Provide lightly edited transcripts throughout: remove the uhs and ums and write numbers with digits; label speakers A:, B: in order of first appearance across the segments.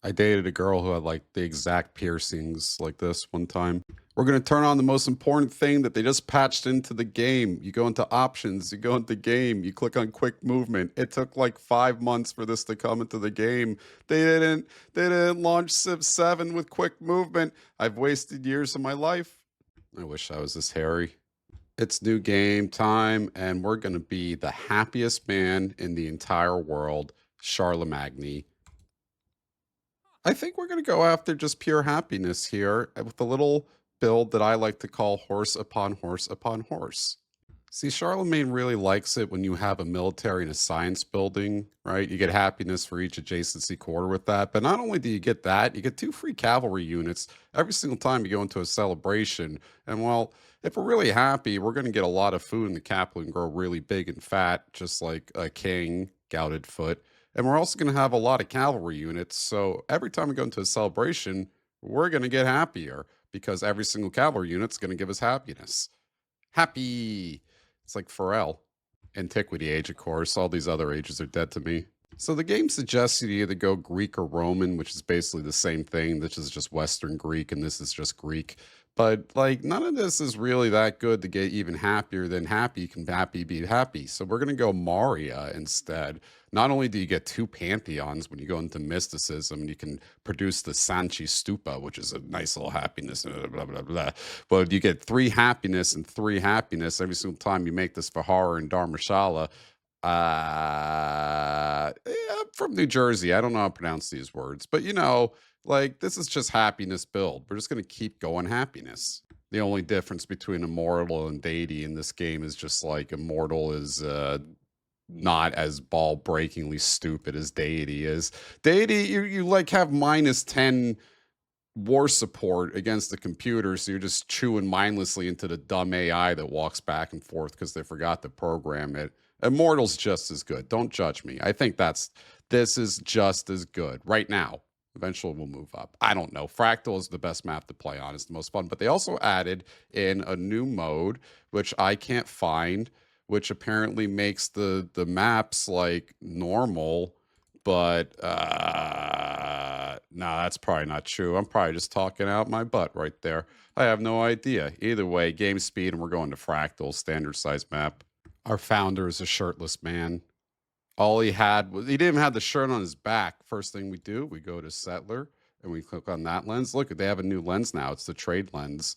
A: I dated a girl who had like the exact piercings like this one time. We're going to turn on the most important thing that they just patched into the game. You go into options, you go into game, you click on quick movement. It took like 5 months for this to come into the game. They didn't launch Civ 7 with quick movement. I've wasted years of my life. I wish I was this hairy. It's new game time, and we're going to be the happiest man in the entire world, Charlemagne. I think we're going to go after just pure happiness here with a little build that I like to call horse upon horse upon horse. See, Charlemagne really likes it when you have a military and a science building, right? You get happiness for each adjacency quarter with that. But not only do you get that, you get 2 free cavalry units every single time you go into a celebration. And well, if we're really happy, we're going to get a lot of food in the capital and grow really big and fat, just like a king, gouted foot. And we're also going to have a lot of cavalry units. So every time we go into a celebration, we're going to get happier because every single cavalry unit's going to give us happiness. Happy. It's like Pharrell. Antiquity age, of course. All these other ages are dead to me. So the game suggests you to either go Greek or Roman, which is basically the same thing. This is just Western Greek, and this is just Greek. But like none of this is really that good to get even happier than happy can happy be happy. So we're gonna go Maria instead. Not only do you get 2 pantheons when you go into mysticism, you can produce the Sanchi Stupa, which is a nice little happiness, blah blah blah. But you get 3 happiness and 3 happiness every single time you make this Vihara and Dharmashala. Yeah, I'm from New Jersey. I don't know how to pronounce these words, but like this is just happiness build. We're just gonna keep going happiness. The only difference between immortal and deity in this game is just like immortal is not as ball breakingly stupid as deity is. Deity, you like have -10 war support against the computer, so you're just chewing mindlessly into the dumb AI that walks back and forth because they forgot to program it. Immortal's just as good. Don't judge me. I think this is just as good right now. Eventually we'll move up. I don't know. Fractal is the best map to play on. It's the most fun. But they also added in a new mode, which I can't find, which apparently makes the maps like normal, but no, that's probably not true. I'm probably just talking out my butt right there. I have no idea. Either way, game speed, and we're going to Fractal, standard size map. Our founder is a shirtless man. All he had was he didn't even have the shirt on his back. First thing we do, we go to Settler and we click on that lens. Look, they have a new lens now. It's the trade lens.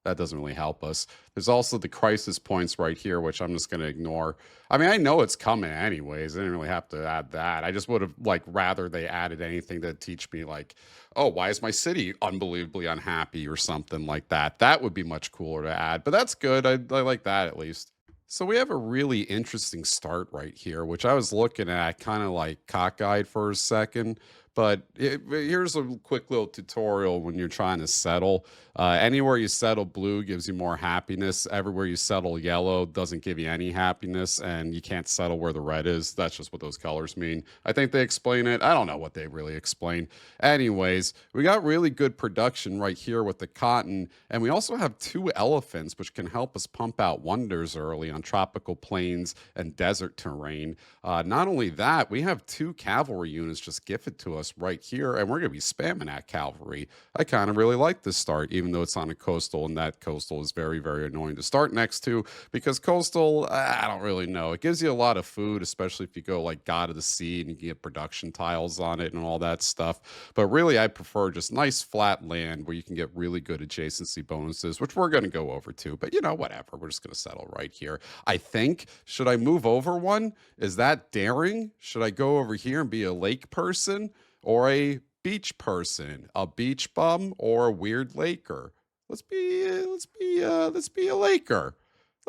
A: That doesn't really help us. There's also the crisis points right here, which I'm just going to ignore. I mean, I know it's coming anyways. I didn't really have to add that. I just would have like rather they added anything to teach me like, oh, why is my city unbelievably unhappy or something like that. That would be much cooler to add, but that's good. I like that at least. So we have a really interesting start right here, which I was looking at kind of like cockeyed for a second. But here's a quick little tutorial when you're trying to settle. Anywhere you settle blue gives you more happiness. Everywhere you settle yellow doesn't give you any happiness, and you can't settle where the red is. That's just what those colors mean. I think they explain it. I don't know what they really explain. Anyways, we got really good production right here with the cotton, and we also have 2 elephants, which can help us pump out wonders early on tropical plains and desert terrain. Not only that, we have 2 cavalry units just gifted to us right here, and we're going to be spamming that cavalry. I kind of really like this start, even though it's on a coastal, and that coastal is very, very annoying to start next to because coastal, I don't really know. It gives you a lot of food, especially if you go like God of the Sea and you get production tiles on it and all that stuff. But really, I prefer just nice flat land where you can get really good adjacency bonuses, which we're going to go over to. But whatever. We're just going to settle right here. I think, should I move over one? Is that daring? Should I go over here and be a lake person or a beach person, a beach bum or a weird laker? Let's be a laker.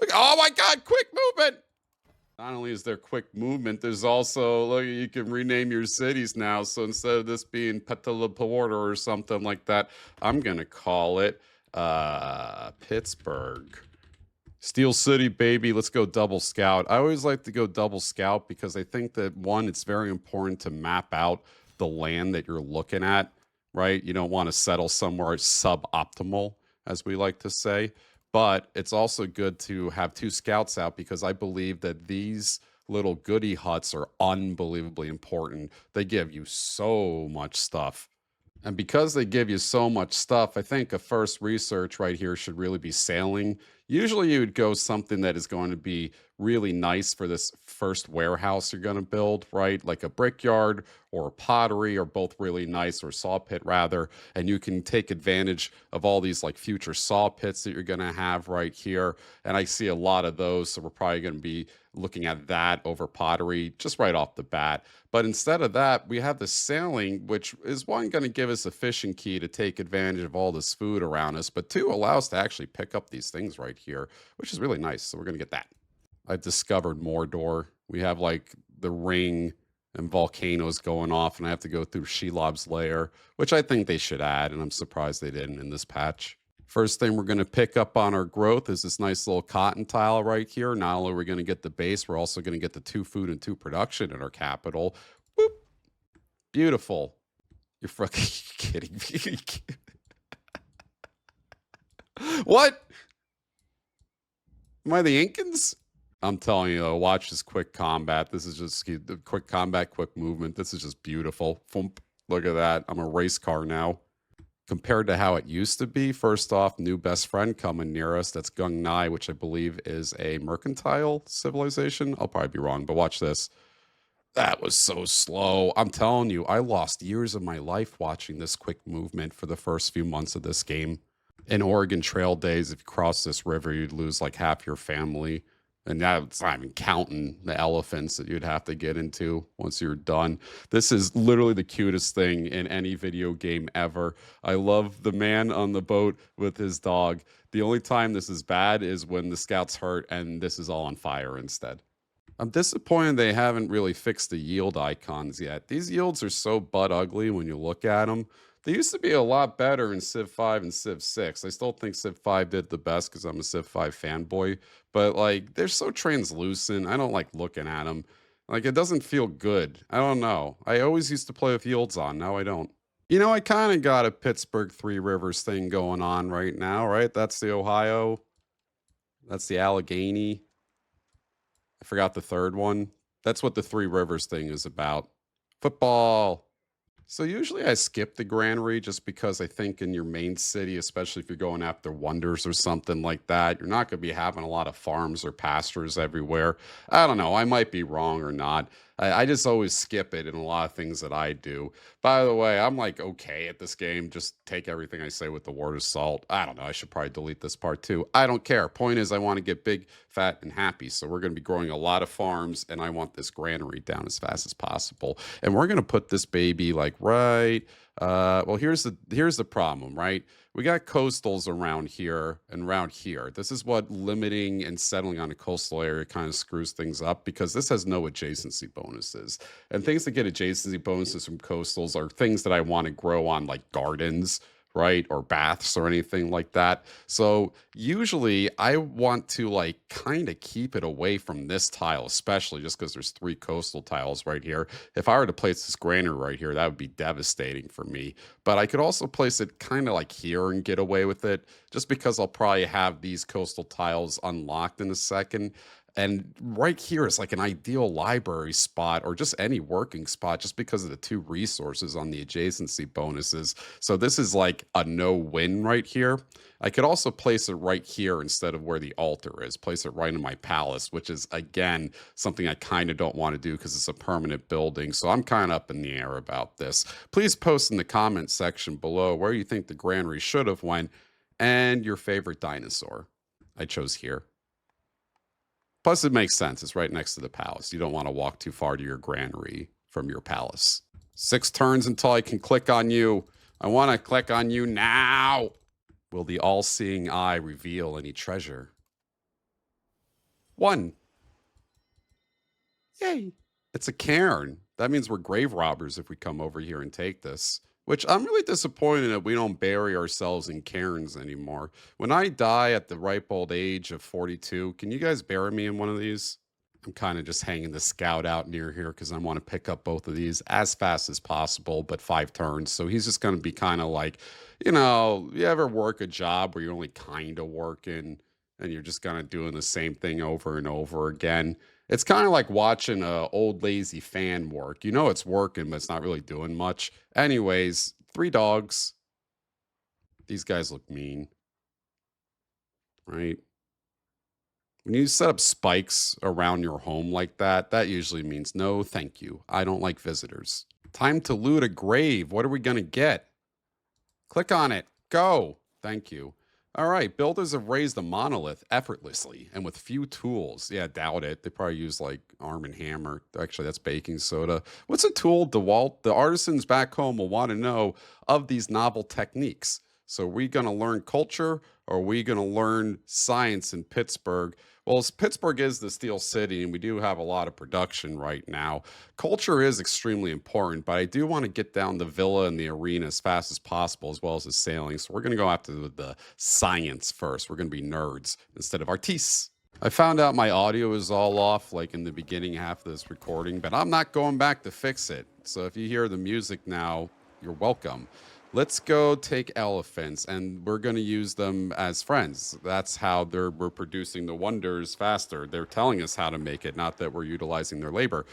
A: Look, oh my God, quick movement. Not only is there quick movement, there's also, look, you can rename your cities now. So instead of this being Petalaporter or something like that, I'm going to call it Pittsburgh. Steel City, baby. Let's go double scout. I always like to go double scout because I think that one, it's very important to map out the land that you're looking at, right? You don't want to settle somewhere suboptimal, as we like to say. But it's also good to have 2 scouts out because I believe that these little goody huts are unbelievably important. They give you so much stuff. And because they give you so much stuff, I think a first research right here should really be sailing. Usually you would go something that is going to be really nice for this first warehouse you're going to build, right? Like a brickyard or a pottery are both really nice, or saw pit rather. And you can take advantage of all these like future saw pits that you're going to have right here. And I see a lot of those. So we're probably going to be looking at that over pottery just right off the bat. But instead of that, we have the sailing, which is one going to give us a fishing key to take advantage of all this food around us, but two, allow us to actually pick up these things right here, which is really nice. So we're going to get that. I've discovered Mordor. We have like the ring and volcanoes going off, and I have to go through Shelob's lair, which I think they should add, and I'm surprised they didn't in this patch. First thing we're going to pick up on our growth is this nice little cotton tile right here. Not only are we going to get the base, we're also going to get the 2 food and 2 production in our capital. Boop. Beautiful. You're fucking kidding me. What? Am I the Incans? I'm telling you, watch this quick combat. This is just the quick combat, quick movement. This is just beautiful. Thump. Look at that. I'm a race car now. Compared to how it used to be, first off, new best friend coming near us. That's Ghandi, which I believe is a mercantile civilization. I'll probably be wrong, but watch this. That was so slow. I'm telling you, I lost years of my life watching this quick movement for the first few months of this game. In Oregon Trail days, if you cross this river, you'd lose like half your family. And that's not even counting the elephants that you'd have to get into once you're done. This is literally the cutest thing in any video game ever. I love the man on the boat with his dog. The only time this is bad is when the scout's hurt and this is all on fire instead. I'm disappointed they haven't really fixed the yield icons yet. These yields are so butt ugly when you look at them. They used to be a lot better in Civ V and Civ VI. I still think Civ V did the best because I'm a Civ V fanboy, but like they're so translucent. I don't like looking at them. Like it doesn't feel good. I don't know. I always used to play with yields on. Now I don't. You know, I kind of got a Pittsburgh Three Rivers thing going on right now, right? That's the Ohio. That's the Allegheny. I forgot the third one. That's what the Three Rivers thing is about. Football. So usually I skip the granary just because I think in your main city, especially if you're going after wonders or something like that, you're not going to be having a lot of farms or pastures everywhere. I don't know. I might be wrong or not. I just always skip it in a lot of things that I do. By the way, I'm like okay at this game. Just take everything I say with the word of salt. I don't know. I should probably delete this part too. I don't care. Point is, I want to get big, fat, and happy. So we're going to be growing a lot of farms, and I want this granary down as fast as possible. And we're going to put this baby like right. Well, here's the problem, right? We got coastals around here and around here. This is what limiting and settling on a coastal area kind of screws things up because this has no adjacency bonuses. And things that get adjacency bonuses from coastals are things that I want to grow on, like gardens, right? Or baths or anything like that. So usually I want to like kind of keep it away from this tile, especially just because there's 3 coastal tiles right here. If I were to place this granary right here, that would be devastating for me. But I could also place it kind of like here and get away with it just because I'll probably have these coastal tiles unlocked in a second. And right here is like an ideal library spot or just any working spot just because of the 2 resources on the adjacency bonuses. So this is like a no-win right here. I could also place it right here instead of where the altar is. Place it right in my palace, which is, again, something I kind of don't want to do because it's a permanent building. So I'm kind of up in the air about this. Please post in the comment section below where you think the granary should have went and your favorite dinosaur. I chose here. Plus, it makes sense. It's right next to the palace. You don't want to walk too far to your granary from your palace. 6 turns until I can click on you. I want to click on you now. Will the all-seeing eye reveal any treasure? 1. Yay. It's a cairn. That means we're grave robbers if we come over here and take this. Which I'm really disappointed that we don't bury ourselves in cairns anymore. When I die at the ripe old age of 42, can you guys bury me in one of these? I'm kind of just hanging the scout out near here because I want to pick up both of these as fast as possible, but 5 turns. So he's just going to be kind of like, you know, you ever work a job where you're only kind of working and you're just kind of doing the same thing over and over again? It's kind of like watching a old lazy fan work. You know it's working, but it's not really doing much. Anyways, 3 dogs. These guys look mean, right? When you set up spikes around your home like that, that usually means no, thank you. I don't like visitors. Time to loot a grave. What are we going to get? Click on it. Go. Thank you. All right. Builders have raised a monolith effortlessly and with few tools. Yeah, doubt it. They probably use like Arm and Hammer. Actually, that's baking soda. What's a tool, DeWalt? The artisans back home will want to know of these novel techniques. So, are we going to learn culture or are we going to learn science in Pittsburgh? Well, Pittsburgh is the steel city, and we do have a lot of production right now. Culture is extremely important, but I do want to get down the villa and the arena as fast as possible, as well as the sailing. So we're going to go after the science first. We're going to be nerds instead of artistes. I found out my audio is all off, like in the beginning half of this recording, but I'm not going back to fix it. So if you hear the music now, you're welcome. Let's go take elephants, and we're going to use them as friends. That's how we're producing the wonders faster. They're telling us how to make it, not that we're utilizing their labor.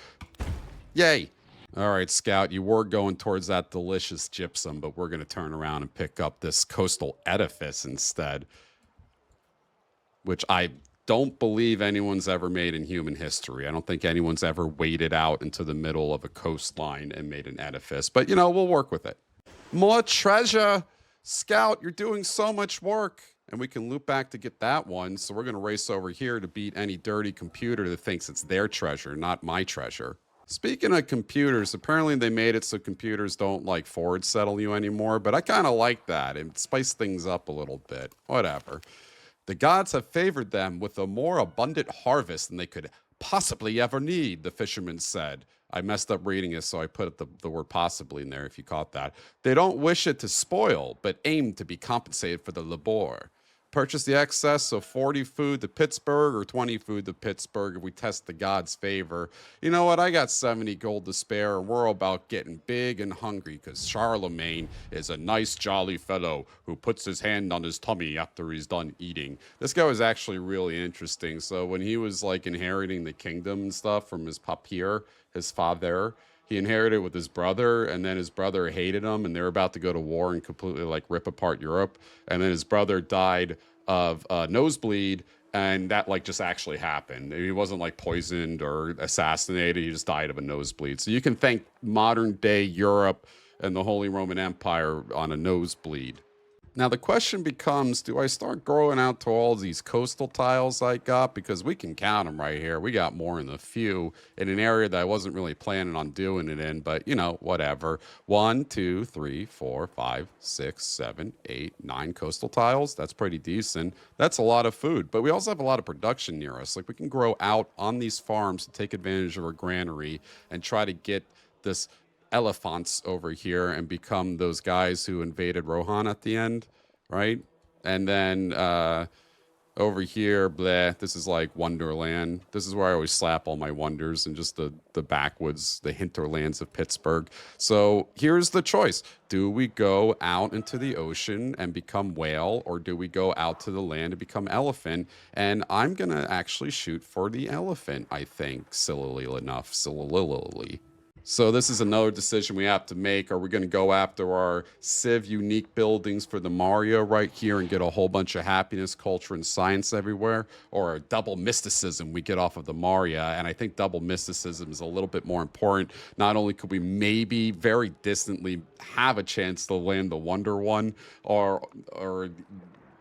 A: Yay! All right, Scout, you were going towards that delicious gypsum, but we're going to turn around and pick up this coastal edifice instead, which I don't believe anyone's ever made in human history. I don't think anyone's ever waded out into the middle of a coastline and made an edifice, but you know, we'll work with it. More treasure. Scout, you're doing so much work. And we can loop back to get that one. So we're going to race over here to beat any dirty computer that thinks it's their treasure, not my treasure. Speaking of computers, apparently they made it so computers don't like forward settle you anymore. But I kind of like that. It spiced things up a little bit. Whatever. The gods have favored them with a more abundant harvest than they could possibly ever need, the fisherman said. I messed up reading it, so I put the word possibly in there if you caught that. They don't wish it to spoil, but aim to be compensated for the labor. Purchase the excess, so 40 food to Pittsburgh or 20 food to Pittsburgh if we test the gods' favor. You know what? I got 70 gold to spare, and we're about getting big and hungry because Charlemagne is a nice, jolly fellow who puts his hand on his tummy after he's done eating. This guy was actually really interesting. So when he was like inheriting the kingdom and stuff from his papier, his father, he inherited it with his brother, and then his brother hated him, and they were about to go to war and completely like rip apart Europe. And then his brother died of nosebleed, and that like just actually happened. He wasn't like poisoned or assassinated. He just died of a nosebleed. So you can thank modern day Europe and the Holy Roman Empire on a nosebleed. Now, the question becomes, do I start growing out to all these coastal tiles I got? Because we can count them right here. We got more in the few in an area that I wasn't really planning on doing it in, but you know, whatever. 1, 2, 3, 4, 5, 6, 7, 8, 9 coastal tiles. That's pretty decent. That's a lot of food, but we also have a lot of production near us. Like we can grow out on these farms to take advantage of our granary and try to get this elephants over here and become those guys who invaded Rohan at the end, right? And then over here, bleh, this is like Wonderland. This is where I always slap all my wonders and just the backwoods, the hinterlands of Pittsburgh. So here's the choice. Do we go out into the ocean and become whale, or do we go out to the land and become elephant? And I'm going to actually shoot for the elephant, I think, sillily enough. So this is another decision we have to make. Are we going to go after our Civ unique buildings for the Mario right here and get a whole bunch of happiness, culture, and science everywhere? Or a double mysticism we get off of the Mario? And I think double mysticism is a little bit more important. Not only could we maybe very distantly have a chance to land the Wonder One, or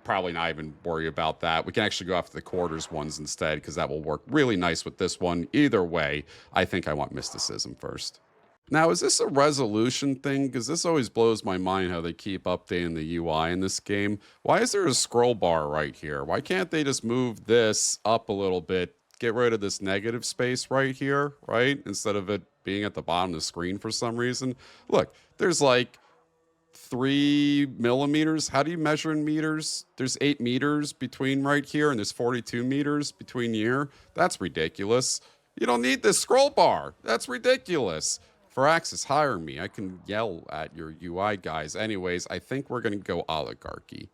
A: probably not even worry about that. We can actually go after the quarters ones instead, because that will work really nice with this one. Either way, I think I want mysticism first. Now, is this a resolution thing? Because this always blows my mind how they keep updating the UI in this game. Why is there a scroll bar right here? Why can't they just move this up a little bit, get rid of this negative space right here, right? Instead of it being at the bottom of the screen for some reason. Look, there's like 3 millimeters. How do you measure in meters? There's 8 meters between right here, and there's 42 meters between here. That's ridiculous. You don't need this scroll bar. That's ridiculous. Firaxis, hire me. I can yell at your UI guys. Anyways, I think we're going to go oligarchy.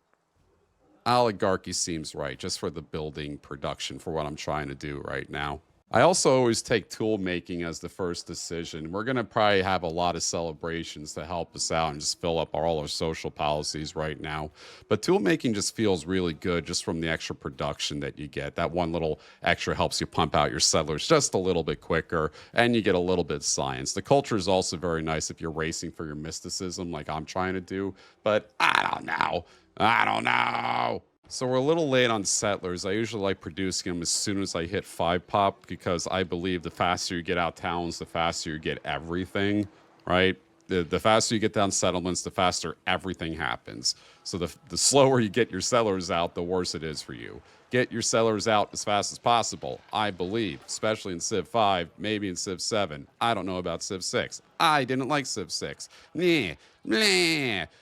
A: Oligarchy seems right, just for the building production, for what I'm trying to do right now. I also always take tool making as the first decision. We're going to probably have a lot of celebrations to help us out and just fill up all our social policies right now. But tool making just feels really good just from the extra production that you get. That one little extra helps you pump out your settlers just a little bit quicker, and you get a little bit of science. The culture is also very nice if you're racing for your mysticism like I'm trying to do, but I don't know. I don't know. So we're a little late on settlers. I usually like producing them as soon as I hit 5 pop because I believe the faster you get out towns, the faster you get everything, right? The faster you get down settlements, the faster everything happens. So the slower you get your settlers out, the worse it is for you. Get your settlers out as fast as possible, I believe, especially in Civ V, maybe in Civ 7. I don't know about Civ 6. I didn't like Civ 6. Meh. You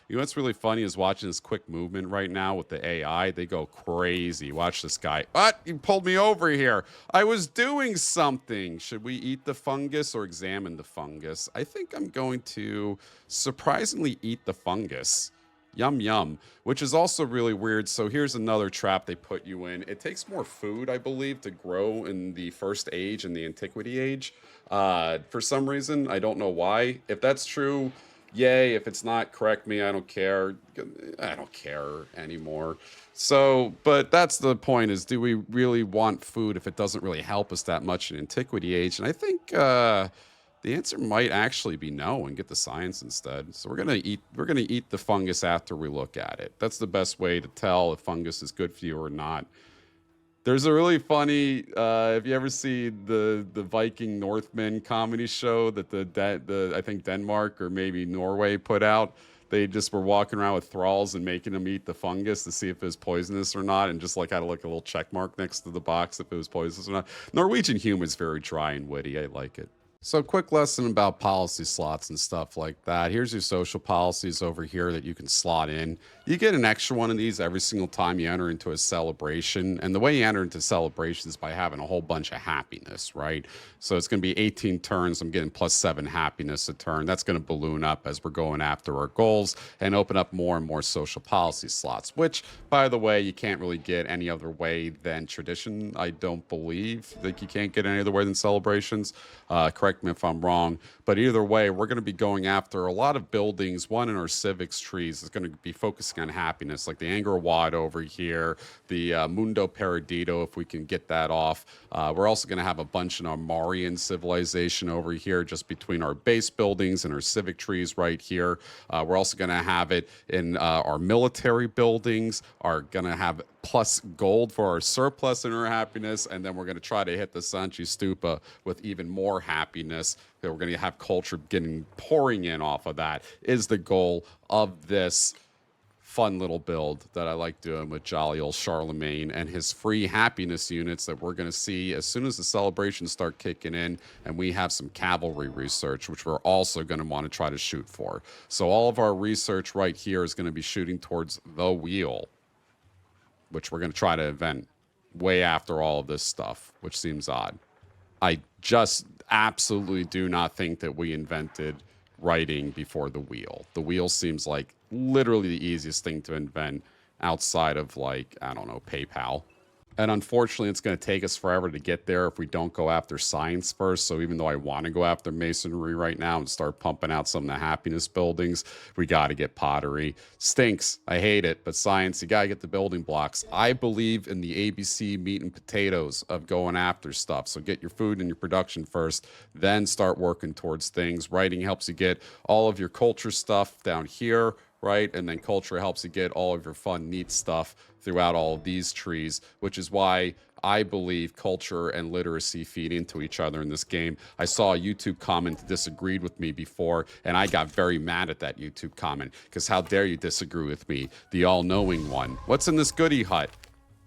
A: know what's really funny is watching this quick movement right now with the AI. They go crazy. Watch this guy. What? You pulled me over here. I was doing something. Should we eat the fungus or examine the fungus? I think I'm going to surprisingly eat the fungus. Yum, yum, which is also really weird. So here's another trap they put you in. It takes more food, I believe, to grow in the first age and the antiquity age. For some reason, I don't know why. If that's true, yay. If it's not, correct me. I don't care. I don't care anymore. So, but that's the point is, do we really want food if it doesn't really help us that much in antiquity age? And I think the answer might actually be no and get the science instead. So we're gonna eat the fungus after we look at it. That's the best way to tell if fungus is good for you or not. There's a really funny, if you ever see the Viking Northmen comedy show that the I think Denmark or maybe Norway put out. They just were walking around with thralls and making them eat the fungus to see if it was poisonous or not, and just like had like a little check mark next to the box if it was poisonous or not. Norwegian humor is very dry and witty. I like it. So quick lesson about policy slots and stuff like that. Here's your social policies over here that you can slot in. You get an extra one of these every single time you enter into a celebration. And the way you enter into celebrations is by having a whole bunch of happiness, right? So it's going to be 18 turns. I'm getting +7 happiness a turn. That's going to balloon up as we're going after our goals and open up more and more social policy slots, which, by the way, you can't really get any other way than tradition. I don't believe like you can't get any other way than celebrations. Correct me if I'm wrong, but either way, we're going to be going after a lot of buildings. One in our civics trees is going to be focusing on happiness, like the Angkor Wat over here, the Mundo Paradito, if we can get that off. We're also going to have a bunch in our Marian civilization over here, just between our base buildings and our civic trees right here. We're also going to have it in our military buildings, are going to have plus gold for our surplus and our happiness, and then we're going to try to hit the Sanchi Stupa with even more happiness. We're going to have culture pouring in off of that is the goal of this fun little build that I like doing with jolly old Charlemagne and his free happiness units that we're going to see as soon as the celebrations start kicking in, and we have some cavalry research, which we're also going to want to try to shoot for. So all of our research right here is going to be shooting towards the wheel, which we're going to try to invent way after all of this stuff, which seems odd. I just absolutely do not think that we invented writing before the wheel. The wheel seems like literally the easiest thing to invent outside of, like, I don't know, PayPal. And unfortunately, it's going to take us forever to get there if we don't go after science first. So even though I want to go after masonry right now and start pumping out some of the happiness buildings, we got to get pottery. Stinks. I hate it. But science, you got to get the building blocks. I believe in the ABC meat and potatoes of going after stuff. So get your food and your production first, then start working towards things. Writing helps you get all of your culture stuff down here, right? And then culture helps you get all of your fun, neat stuff throughout all of these trees, which is why I believe culture and literacy feed into each other in this game. I saw a YouTube comment that disagreed with me before, and I got very mad at that YouTube comment, because how dare you disagree with me, the all-knowing one. What's in this goodie hut?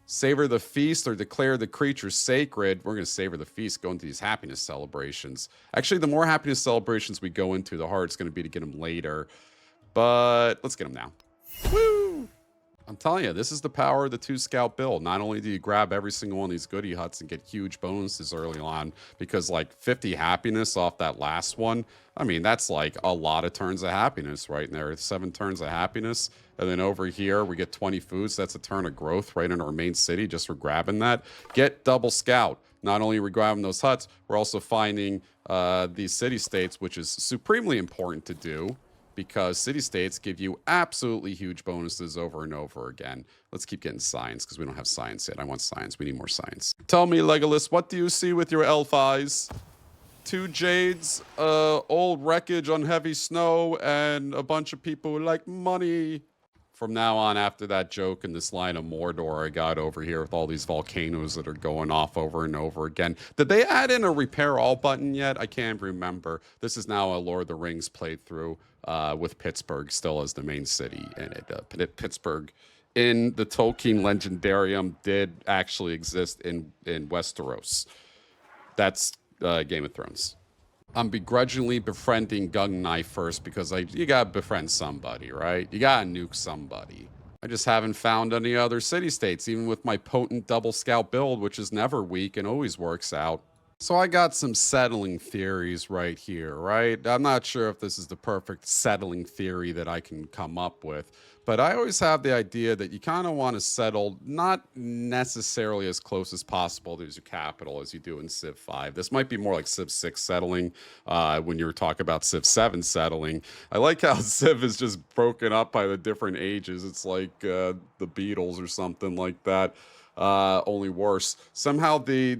A: Savor the feast or declare the creature sacred. We're going to savor the feast, go into these happiness celebrations. Actually, the more happiness celebrations we go into, the harder it's going to be to get them later. But let's get them now. Woo! I'm telling you, this is the power of the 2-scout build. Not only do you grab every single one of these goodie huts and get huge bonuses early on, because like 50 happiness off that last one, I mean, that's like a lot of turns of happiness right in there. 7 turns of happiness. And then over here, we get 20 foods. That's a turn of growth right in our main city just for grabbing that. Get double scout. Not only are we grabbing those huts, we're also finding these city-states, which is supremely important to do because city-states give you absolutely huge bonuses over and over again. Let's keep getting science because we don't have science yet. I want science. We need more science. Tell me, Legolas, what do you see with your elf eyes? 2 jades, old wreckage on heavy snow, and a bunch of people who like money. From now on, after that joke in this line of Mordor I got over here with all these volcanoes that are going off over and over again. Did they add in a repair all button yet? I can't remember. This is now a Lord of the Rings playthrough with Pittsburgh still as the main city in it. Pittsburgh in the Tolkien Legendarium did actually exist in Westeros. That's Game of Thrones. I'm begrudgingly befriending Ghandi first because you gotta befriend somebody, right? You gotta nuke somebody. I just haven't found any other city-states, even with my potent double scout build, which is never weak and always works out. So I got some settling theories right here, right? I'm not sure if this is the perfect settling theory that I can come up with, but I always have the idea that you kind of want to settle not necessarily as close as possible to your capital as you do in Civ V. This might be more like Civ VI settling when you were talking about Civ VII settling. I like how Civ is just broken up by the different ages. It's like the Beatles or something like that, only worse. Somehow the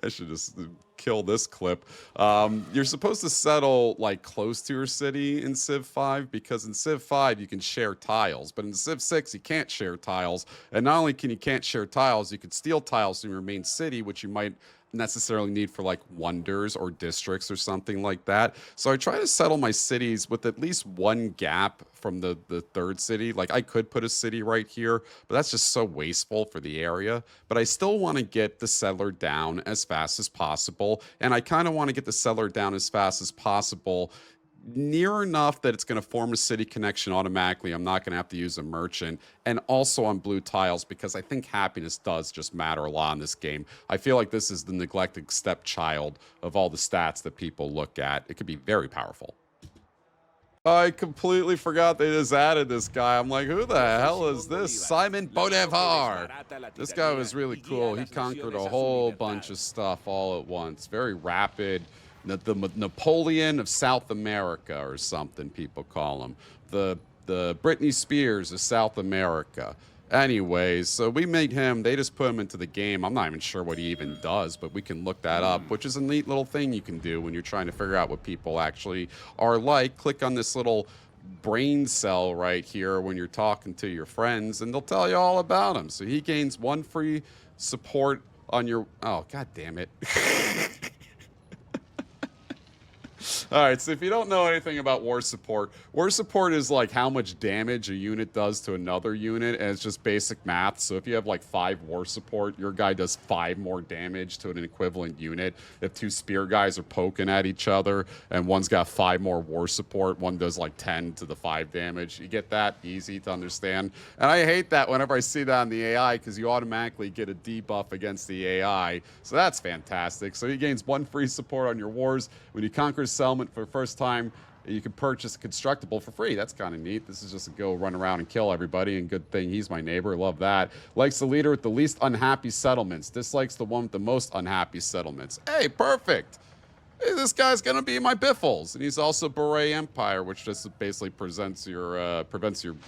A: I should just kill this clip. You're supposed to settle like close to your city in Civ 5 because in Civ 5 you can share tiles, but in Civ 6 you can't share tiles. And not only can't share tiles, you can steal tiles from your main city, which you might necessarily need for like wonders or districts or something like that. So I try to settle my cities with at least one gap from the third city. Like I could put a city right here, but that's just so wasteful for the area. But I still want to get the settler down as fast as possible. And I kind of want to get the settler down as fast as possible near enough that it's going to form a city connection automatically. I'm not going to have to use a merchant, and also on blue tiles because I think happiness does just matter a lot in this game. I feel like this is the neglected stepchild of all the stats that people look at. It could be very powerful. I completely forgot they just added this guy. I'm like, who the hell is this? Simon Bolivar. This guy was really cool. He conquered a whole bunch of stuff all at once. Very rapid. The Napoleon of South America or something people call him. The Britney Spears of South America. Anyways, so we made him. They just put him into the game. I'm not even sure what he even does, but we can look that up, which is a neat little thing you can do when you're trying to figure out what people actually are like. Click on this little brain cell right here when you're talking to your friends, and they'll tell you all about him. So he gains 1 free support on your... Oh, god damn it. All right, so if you don't know anything about war support is like how much damage a unit does to another unit, and it's just basic math. So if you have like 5 war support, your guy does 5 more damage to an equivalent unit. If 2 spear guys are poking at each other and one's got 5 more war support, one does like 10 to the 5 damage. You get that? Easy to understand. And I hate that whenever I see that on the AI because you automatically get a debuff against the AI. So that's fantastic. So he gains 1 free support on your wars. When you conquer a settlement for the first time, you can purchase a constructible for free. That's kind of neat. This is just a go run around and kill everybody, and good thing he's my neighbor. Love that. Likes the leader with the least unhappy settlements. Dislikes the one with the most unhappy settlements. Hey, perfect. Hey, this guy's gonna be my biffles. And he's also Beret Empire, which just basically prevents your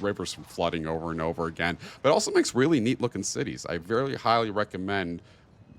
A: rivers from flooding over and over again, but also makes really neat looking cities. I very highly recommend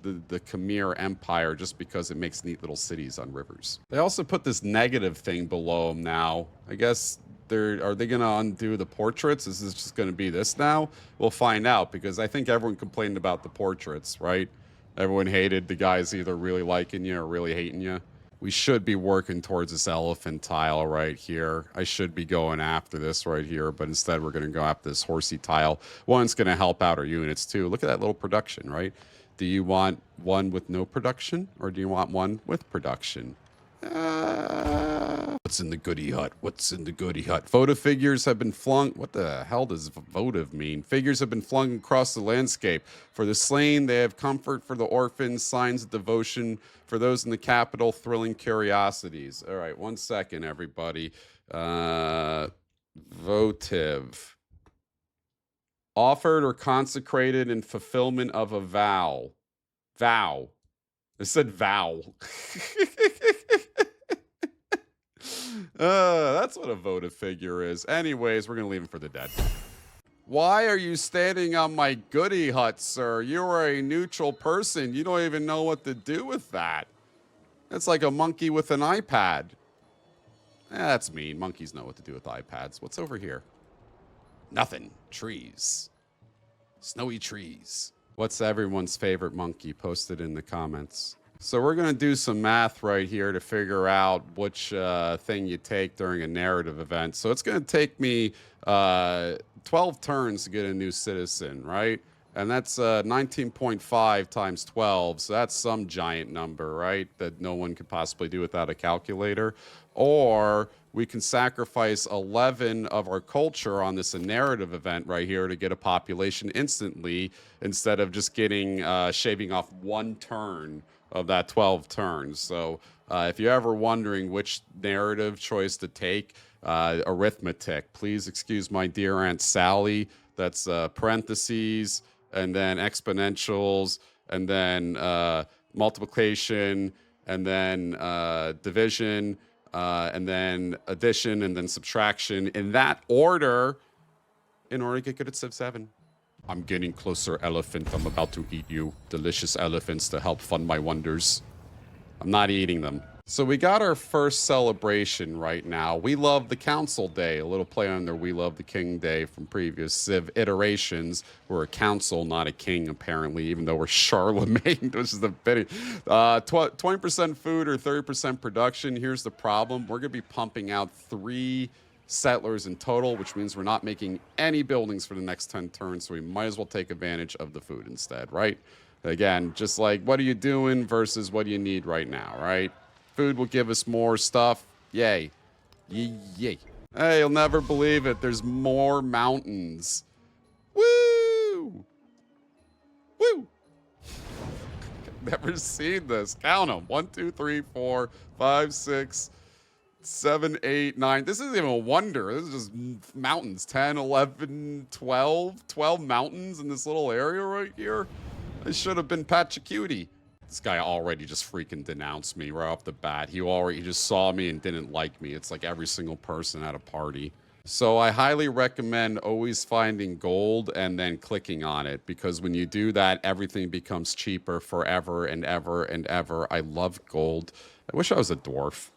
A: the Khmer Empire just because it makes neat little cities on rivers. They also put this negative thing below them now. I guess are they gonna undo the portraits? Is this just gonna be this now? We'll find out, because I think everyone complained about the portraits, right? Everyone hated the guys either really liking you or really hating you. We should be working towards this elephant tile right here. I should be going after this right here, but instead we're gonna go after this horsey tile. One's gonna help out our units too. Look at that little production, right? Do you want one with no production, or do you want one with production? What's in the goodie hut? What's in the goodie hut? Votive figures have been flung. What the hell does votive mean? Figures have been flung across the landscape. For the slain, they have comfort. For the orphans, signs of devotion. For those in the capital, thrilling curiosities. All right, 1 second, everybody. Votive. Offered or consecrated in fulfillment of a vow. Vow. It said vow. That's what a votive figure is. Anyways, we're going to leave him for the dead. Why are you standing on my goody hut, sir? You are a neutral person. You don't even know what to do with that. That's like a monkey with an iPad. That's mean. Monkeys know what to do with iPads. What's over here? Nothing. Trees. Snowy trees. What's everyone's favorite monkey? Post it in the comments. So we're going to do some math right here to figure out which thing you take during a narrative event. So it's going to take me 12 turns to get a new citizen, right? And that's 19.5 times 12. So that's some giant number, right? That no one could possibly do without a calculator. Or we can sacrifice 11 of our culture on this narrative event right here to get a population instantly instead of just getting shaving off 1 turn of that 12 turns. So if you're ever wondering which narrative choice to take, arithmetic, please excuse my dear Aunt Sally. That's parentheses and then exponentials and then multiplication and then division and then addition and then subtraction in that order in order to get good at Civ 7. I'm getting closer, elephant. I'm about to eat you. Delicious elephants to help fund my wonders. I'm not eating them. So we got our first celebration right now. We love the council day. A little play on their We Love the King day from previous Civ iterations. We're a council, not a king, apparently, even though we're Charlemagne, which is the pity. 20% food or 30% production. Here's the problem. We're going to be pumping out 3 settlers in total, which means we're not making any buildings for the next 10 turns, so we might as well take advantage of the food instead, right? Again, just like, what are you doing versus what do you need right now, right? Food will give us more stuff. Yay. Yay. Hey, you'll never believe it. There's more mountains. Woo! Woo! Never seen this. Count them. 1, 2, 3, 4, 5, 6, 7, 8, 9. This isn't even a wonder. This is just mountains. 10, 11, 12. 12 mountains in this little area right here. I should have been Pachacuti. This guy already just freaking denounced me right off the bat. He just saw me and didn't like me. It's like every single person at a party. So I highly recommend always finding gold and then clicking on it, because when you do that, everything becomes cheaper forever and ever and ever. I love gold. I wish I was a dwarf.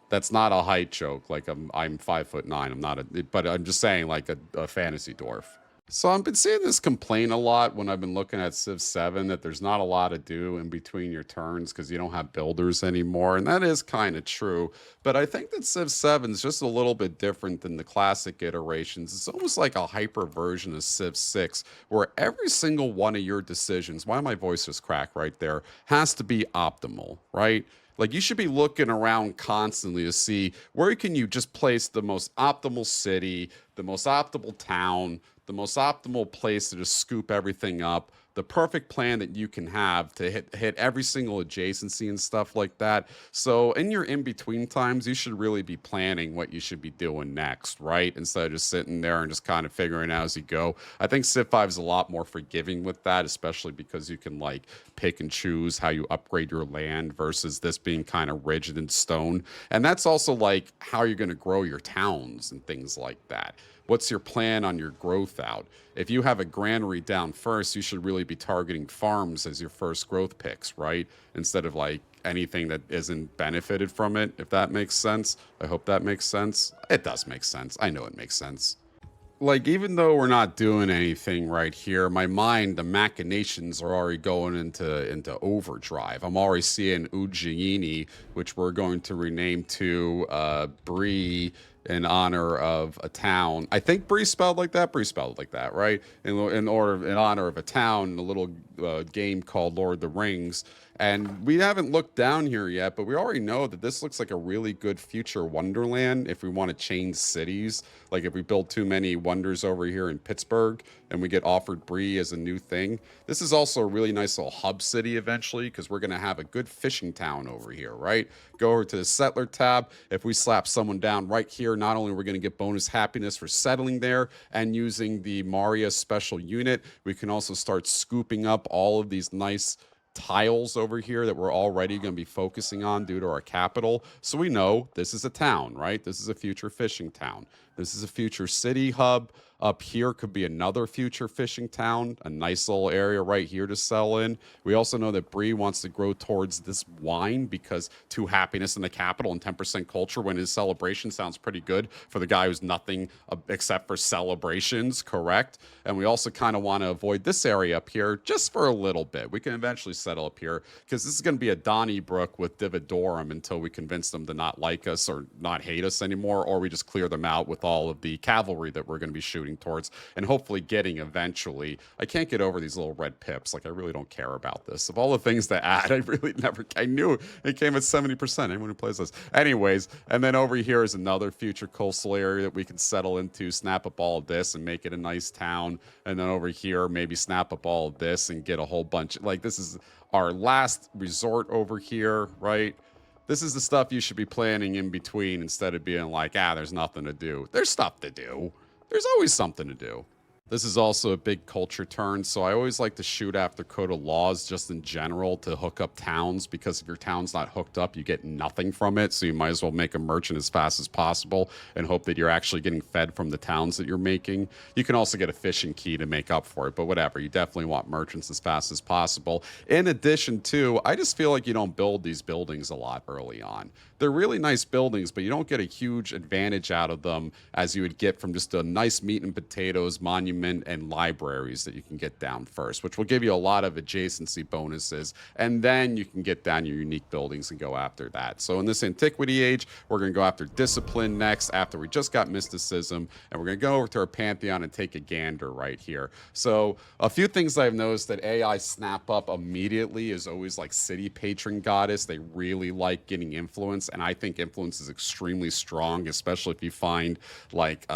A: That's not a height joke. Like I'm 5'9". I'm not but I'm just saying like a fantasy dwarf. So I've been seeing this complaint a lot when I've been looking at Civ 7 that there's not a lot to do in between your turns because you don't have builders anymore. And that is kind of true. But I think that Civ 7 is just a little bit different than the classic iterations. It's almost like a hyper version of Civ 6 where every single one of your decisions, why my voice just cracked right there, has to be optimal, right? Like you should be looking around constantly to see where can you just place the most optimal city, the most optimal town, the most optimal place to just scoop everything up, the perfect plan that you can have to hit every single adjacency and stuff like that. So in your in-between times, you should really be planning what you should be doing next, right? Instead of just sitting there and just kind of figuring out as you go. I think Civ 5 is a lot more forgiving with that, especially because you can like pick and choose how you upgrade your land versus this being kind of rigid in stone. And that's also like how you're going to grow your towns and things like that. What's your plan on your growth out? If you have a granary down first, you should really be targeting farms as your first growth picks, right? Instead of like anything that isn't benefited from it, if that makes sense. I hope that makes sense. It does make sense. I know it makes sense. Like, even though we're not doing anything right here, my mind, the machinations are already going into overdrive. I'm already seeing Ujjaini, which we're going to rename to Bree in honor of a town. I think Bree spelled like that. Bree spelled like that, right? In honor of a town, a little game called Lord of the Rings. And we haven't looked down here yet, but we already know that this looks like a really good future wonderland if we want to change cities. Like if we build too many wonders over here in Pittsburgh and we get offered Bree as a new thing. This is also a really nice little hub city eventually because we're going to have a good fishing town over here, right? Go over to the settler tab. If we slap someone down right here, not only are we going to get bonus happiness for settling there and using the Maria special unit, we can also start scooping up all of these nice tiles over here that we're already going to be focusing on due to our capital. So we know this is a town, right? This is a future fishing town. This is a future city hub. Up here could be another future fishing town, a nice little area right here to sell in. We also know that Bree wants to grow towards this wine because 2 happiness in the capital and 10% culture when his celebration sounds pretty good for the guy who's nothing except for celebrations, correct? And we also kind of want to avoid this area up here just for a little bit. We can eventually settle up here because this is going to be a Donnybrook with Dividorum until we convince them to not like us or not hate us anymore, or we just clear them out with all of the cavalry that we're going to be shooting towards and hopefully getting eventually. I can't get over these little red pips. Like, I really don't care about this. Of all the things to add, I knew it came at 70%. Anyone who plays this. Anyways, and then over here is another future coastal area that we can settle into, snap up all of this and make it a nice town. And then over here, maybe snap up all of this and get a whole bunch. Like, this is our last resort over here, right? This is the stuff you should be planning in between instead of being like, there's nothing to do. There's stuff to do. There's always something to do. This is also a big culture turn, so I always like to shoot after code of laws just in general to hook up towns, because if your town's not hooked up, you get nothing from it, so you might as well make a merchant as fast as possible and hope that you're actually getting fed from the towns that you're making. You can also get a fishing key to make up for it, but whatever, you definitely want merchants as fast as possible. In addition to, I just feel like you don't build these buildings a lot early on. They're really nice buildings, but you don't get a huge advantage out of them as you would get from just a nice meat and potatoes monument and libraries that you can get down first, which will give you a lot of adjacency bonuses. And then you can get down your unique buildings and go after that. So in this antiquity age, we're going to go after discipline next after we just got mysticism. And we're going to go over to our pantheon and take a gander right here. So a few things I've noticed that AI snap up immediately is always like city patron goddess. They really like getting influence. And I think influence is extremely strong, especially if you find like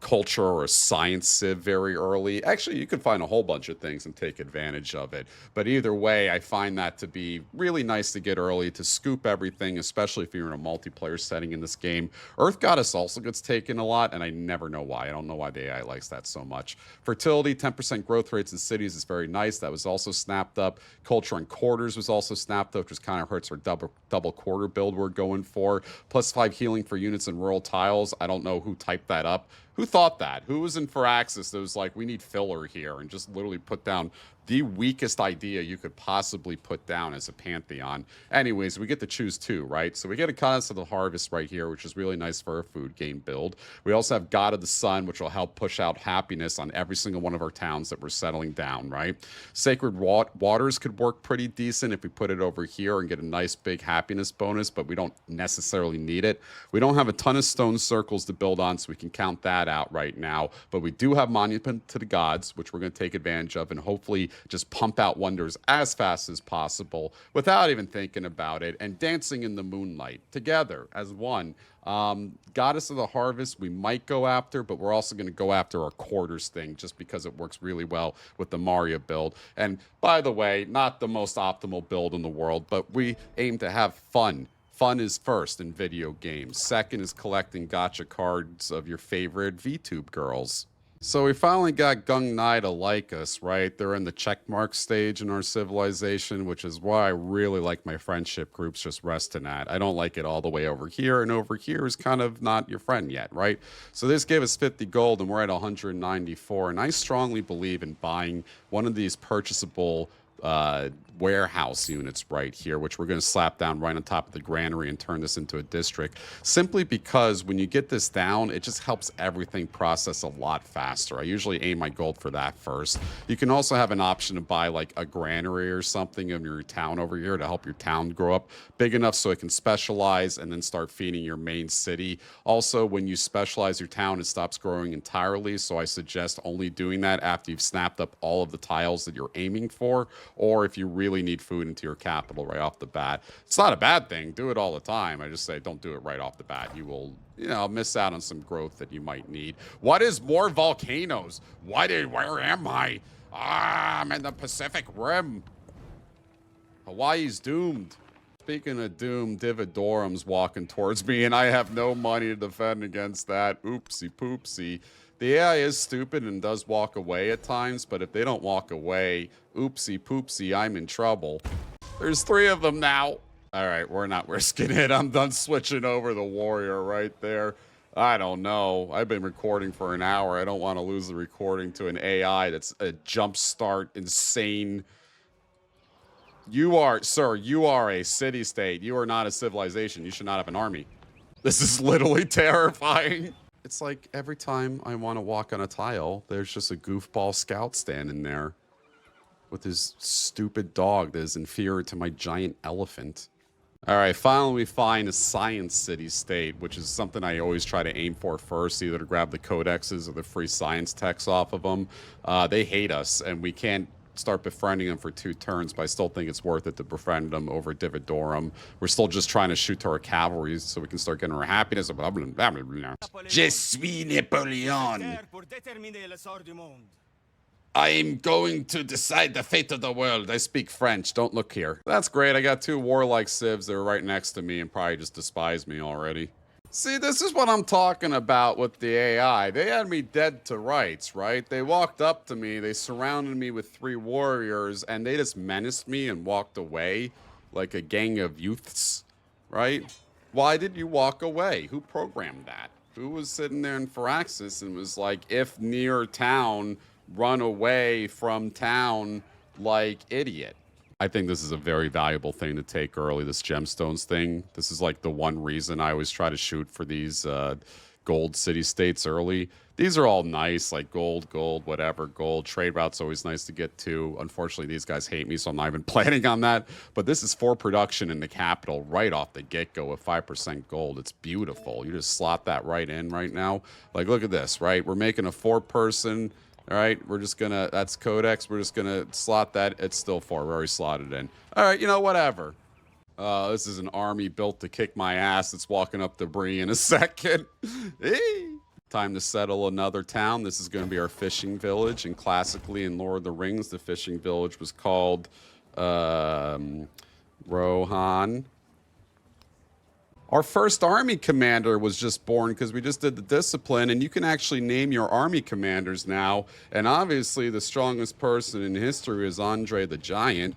A: culture or a science civ very early. Actually, you could find a whole bunch of things and take advantage of it. But either way, I find that to be really nice to get early to scoop everything, especially if you're in a multiplayer setting in this game. Earth Goddess also gets taken a lot, and I never know why. I don't know why the AI likes that so much. Fertility, 10% growth rates in cities is very nice. That was also snapped up. Culture and quarters was also snapped up, which kind of hurts our double quarter build we're going for. +5 healing for units and rural tiles. I don't know who typed that up. Who thought that? Who was in Firaxis that was like, we need filler here, and just literally put down the weakest idea you could possibly put down as a pantheon? Anyways, we get to choose 2, right? So we get a Goddess of the Harvest right here, which is really nice for a food gain build. We also have God of the Sun, which will help push out happiness on every single one of our towns that we're settling down, right? Sacred Waters could work pretty decent if we put it over here and get a nice big happiness bonus, but we don't necessarily need it. We don't have a ton of stone circles to build on, so we can count that out right now. But we do have Monument to the Gods, which we're going to take advantage of and hopefully just pump out wonders as fast as possible without even thinking about it, and dancing in the moonlight together as one. Goddess of the Harvest we might go after, but we're also going to go after our quarters thing just because it works really well with the Maria build. And by the way, not the most optimal build in the world, but we aim to have fun. Fun is first in video games. Second is collecting gacha cards of your favorite VTube girls. So we finally got Ghandi to like us, right? They're in the checkmark stage in our civilization, which is why I really like my friendship groups just resting at. I don't like it all the way over here, and over here is kind of not your friend yet, right? So this gave us 50 gold, and we're at 194, and I strongly believe in buying one of these purchasable warehouse units right here, which we're going to slap down right on top of the granary and turn this into a district, simply because when you get this down, it just helps everything process a lot faster. I usually aim my gold for that first. You can also have an option to buy like a granary or something in your town over here to help your town grow up big enough so it can specialize and then start feeding your main city. Also, when you specialize your town, it stops growing entirely, so I suggest only doing that after you've snapped up all of the tiles that you're aiming for, or if you really need food into your capital right off the bat. It's not a bad thing. Do it all the time. I just say don't do it right off the bat. You will, miss out on some growth that you might need. What is more volcanoes? Where am I? I'm in the Pacific Rim. Hawaii's doomed. Speaking of doom, Dividorum's walking towards me, and I have no money to defend against that. Oopsie poopsie. The AI is stupid and does walk away at times, but if they don't walk away, oopsie poopsie, I'm in trouble. There's 3 of them now. All right, we're not risking it. I'm done switching over the warrior right there. I don't know. I've been recording for an hour. I don't want to lose the recording to an AI that's a jumpstart insane. You are a city-state. You are not a civilization. You should not have an army. This is literally terrifying. It's like every time I want to walk on a tile, there's just a goofball scout standing there with his stupid dog that is inferior to my giant elephant. All right, finally we find a science city-state, which is something I always try to aim for first, either to grab the codexes or the free science texts off of them. They hate us, and we can't start befriending them for 2 turns, but I still think it's worth it to befriend them over Dividorum. We're still just trying to shoot to our cavalry so we can start getting our happiness. Je suis Napoleon. I'm going to decide the fate of the world. I speak French. Don't look here. That's great. I got 2 warlike civs that are right next to me and probably just despise me already. See, this is what I'm talking about with the AI. They had me dead to rights, right? They walked up to me, they surrounded me with 3 warriors, and they just menaced me and walked away like a gang of youths, right? Why did you walk away? Who programmed that? Who was sitting there in Firaxis and was like, if near town, run away from town like idiot? I think this is a very valuable thing to take early, this gemstones thing. This is like the one reason I always try to shoot for these gold city-states early. These are all nice, like gold, whatever, gold. Trade route's always nice to get to. Unfortunately, these guys hate me, so I'm not even planning on that. But this is for production in the capital right off the get-go with 5% gold. It's beautiful. You just slot that right in right now. Like, look at this, right? We're making a 4-person... All right, we're just gonna, that's codex. We're just gonna slot that. It's still 4. We're already slotted in. All right, whatever. This is an army built to kick my ass. It's walking up debris in a second. Time to settle another town. This is going to be our fishing village. And classically in Lord of the Rings, the fishing village was called Rohan. Our first army commander was just born because we just did the discipline, and you can actually name your army commanders now. And obviously the strongest person in history is Andre the Giant.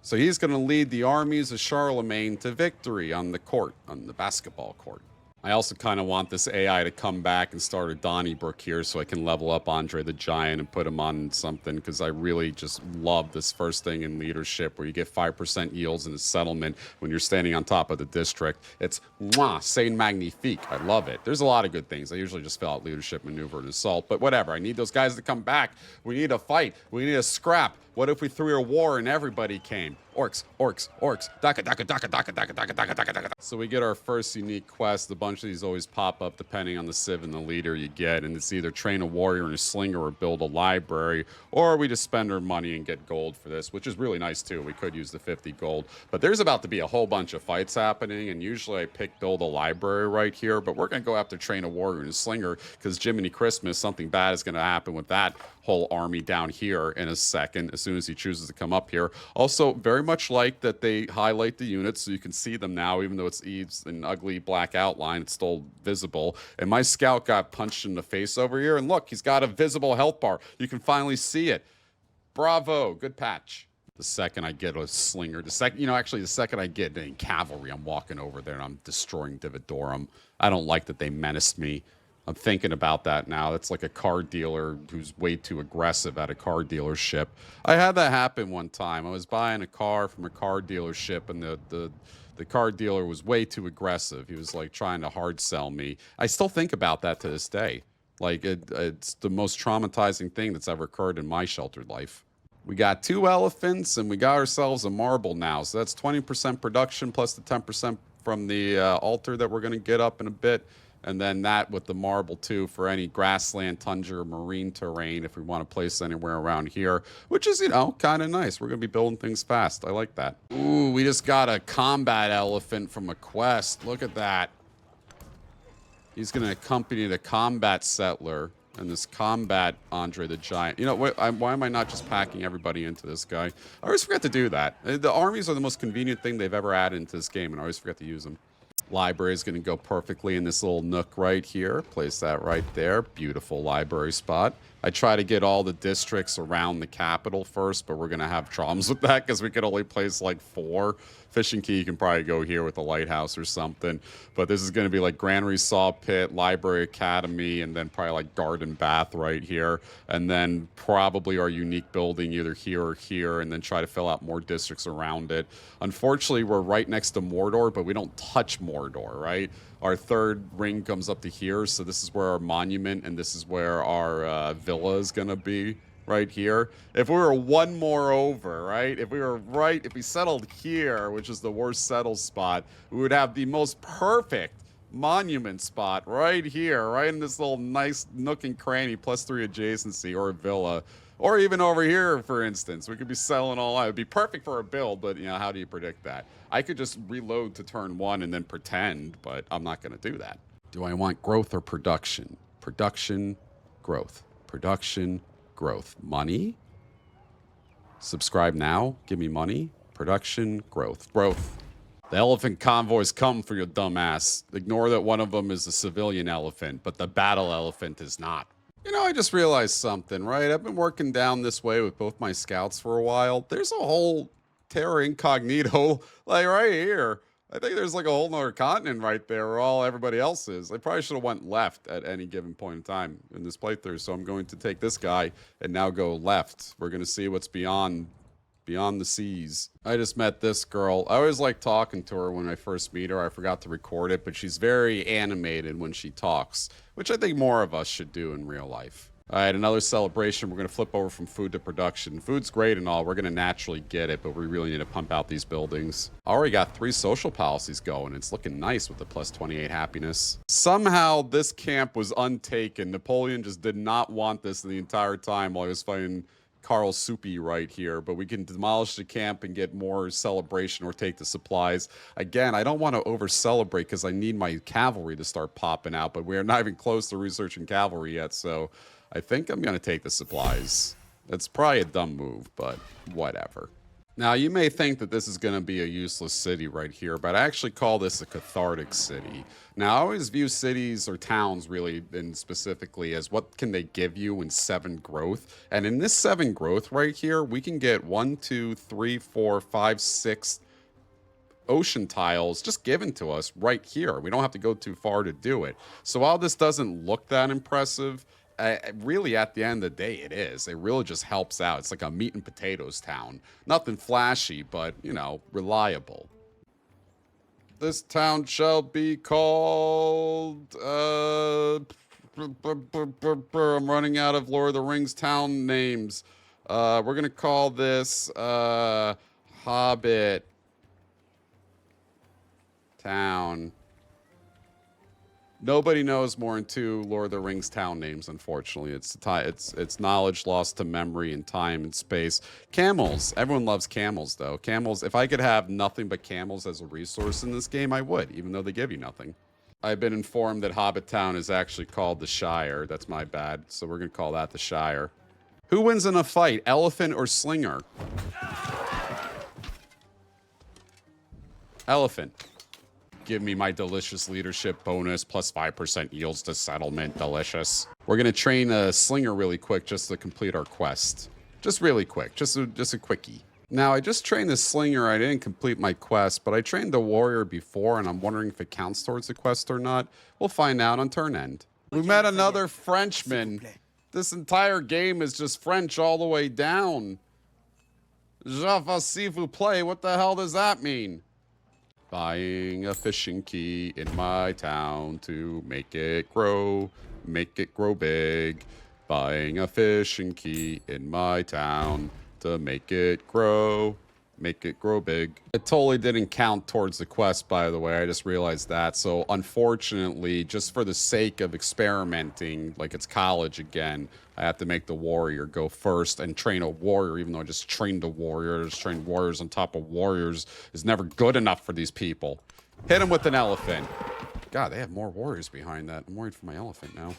A: So he's going to lead the armies of Charlemagne to victory on the court, on the basketball court. I also kind of want this AI to come back and start a Donnybrook here so I can level up Andre the Giant and put him on something, because I really just love this first thing in leadership where you get 5% yields in a settlement when you're standing on top of the district. It's mwah, c'est magnifique. I love it. There's a lot of good things. I usually just fill out leadership, maneuver, and assault, but whatever. I need those guys to come back. We need a fight. We need a scrap. What if we threw a war and everybody came? Orcs, orcs, orcs. Daka, daka, daka, daka, daka, daka, daka, daka, daka. So we get our first unique quest. A bunch of these always pop up depending on the civ and the leader you get. And it's either train a warrior and a slinger or build a library. Or we just spend our money and get gold for this, which is really nice too. We could use the 50 gold. But there's about to be a whole bunch of fights happening. And usually I pick build a library right here. But we're going to go after train a warrior and a slinger, because Jiminy Christmas, something bad is going to happen with that whole army down here in a second as soon as he chooses to come up here. Also, very much like that they highlight the units so you can see them now, even though it's an ugly black outline, it's still visible. And my scout got punched in the face over here, and look, he's got a visible health bar. You can finally see it. Bravo, good patch. The second I get a slinger, the second I get a cavalry, I'm walking over there and I'm destroying Dividorum. I don't like that they menaced me. I'm thinking about that now. That's like a car dealer who's way too aggressive at a car dealership. I had that happen one time. I was buying a car from a car dealership, and the car dealer was way too aggressive. He was like trying to hard sell me. I still think about that to this day. Like it's the most traumatizing thing that's ever occurred in my sheltered life. We got 2 elephants and we got ourselves a marble now. So that's 20% production plus the 10% from the altar that we're going to get up in a bit. And then that with the marble too for any grassland, tundra, or marine terrain if we want to place anywhere around here, which is, you know, kind of nice. We're going to be building things fast. I like that. Ooh, we just got a combat elephant from a quest. Look at that. He's going to accompany the combat settler and this combat Andre the Giant. You know, why am I not just packing everybody into this guy? I always forget to do that. The armies are the most convenient thing they've ever added into this game, and I always forget to use them. Library is going to go perfectly in this little nook right here. Place that right there. Beautiful library spot. I try to get all the districts around the capital first, but we're going to have problems with that because we can only place like 4. Fishing Key, you can probably go here with a lighthouse or something. But this is going to be like Granary Saw Pit, Library Academy, and then probably like Garden Bath right here. And then probably our unique building either here or here, and then try to fill out more districts around it. Unfortunately, we're right next to Mordor, but we don't touch Mordor, right? Our third ring comes up to here, so this is where our monument and this is where our villa is going to be. Right here. If we were one more over, right? If we settled here, which is the worst settled spot, we would have the most perfect monument spot right here, right in this little nice nook and cranny, +3 adjacency, or a villa. Or even over here, for instance. We could be selling all out. It'd be perfect for a build, but, you know, how do you predict that? I could just reload to turn 1 and then pretend, but I'm not going to do that. Do I want growth or production? Production, growth. Production, growth. Money? Subscribe now. Give me money. Production, growth. Growth. The elephant convoys come for your dumb ass. Ignore that one of them is a civilian elephant, but the battle elephant is not. You know, I just realized something, right? I've been working down this way with both my scouts for a while. There's a whole terra incognito, like right here. I think there's like a whole nother continent right there where everybody else is. I probably should have went left at any given point in time in this playthrough. So I'm going to take this guy and now go left. We're going to see what's beyond the seas. I just met this girl. I always like talking to her when I first meet her. I forgot to record it, but she's very animated when she talks, which I think more of us should do in real life. All right, another celebration. We're going to flip over from food to production. Food's great and all. We're going to naturally get it, but we really need to pump out these buildings. Already got 3 social policies going. It's looking nice with the +28 happiness. Somehow this camp was untaken. Napoleon just did not want this the entire time while he was fighting Carl Soupy right here, but we can demolish the camp and get more celebration or take the supplies. Again, I don't want to over-celebrate because I need my cavalry to start popping out, but we are not even close to researching cavalry yet, so I think I'm going to take the supplies. It's probably a dumb move, but whatever. Now, you may think that this is going to be a useless city right here, but I actually call this a cathartic city. Now, I always view cities or towns really and specifically as what can they give you in 7 growth. And in this 7 growth right here, we can get 1, 2, 3, 4, 5, 6 ocean tiles just given to us right here. We don't have to go too far to do it. So while this doesn't look that impressive, really at the end of the day it is. It really just helps out. It's like a meat and potatoes town. Nothing flashy, but, you know, reliable. This town shall be called I'm running out of Lord of the Rings town names. We're gonna call this Hobbit Town. Nobody knows more than 2 Lord of the Rings town names, unfortunately. It's knowledge lost to memory and time and space. Camels. Everyone loves camels, though. Camels, if I could have nothing but camels as a resource in this game, I would, even though they give you nothing. I've been informed that Hobbit Town is actually called the Shire. That's my bad. So we're going to call that the Shire. Who wins in a fight, elephant or slinger? Elephant. Give me my delicious leadership bonus, +5% yields to settlement. Delicious. We're going to train a slinger really quick just to complete our quest. Just really quick. Just a quickie. Now, I just trained the slinger. I didn't complete my quest, but I trained the warrior before, and I'm wondering if it counts towards the quest or not. We'll find out on turn end. We met another Frenchman. This entire game is just French all the way down. Je veux s'il vous plaît. What the hell does that mean? Buying a fishing key in my town to make it grow big. Buying a fishing key in my town to make it grow Make it grow big. It totally didn't count towards the quest, by the way. I just realized that. So unfortunately, just for the sake of experimenting, like it's college again, I have to make the warrior go first and train a warrior, even though I just trained a warrior. Just trained warriors on top of warriors is never good enough for these people. Hit him with an elephant. God, they have more warriors behind that. I'm worried for my elephant now.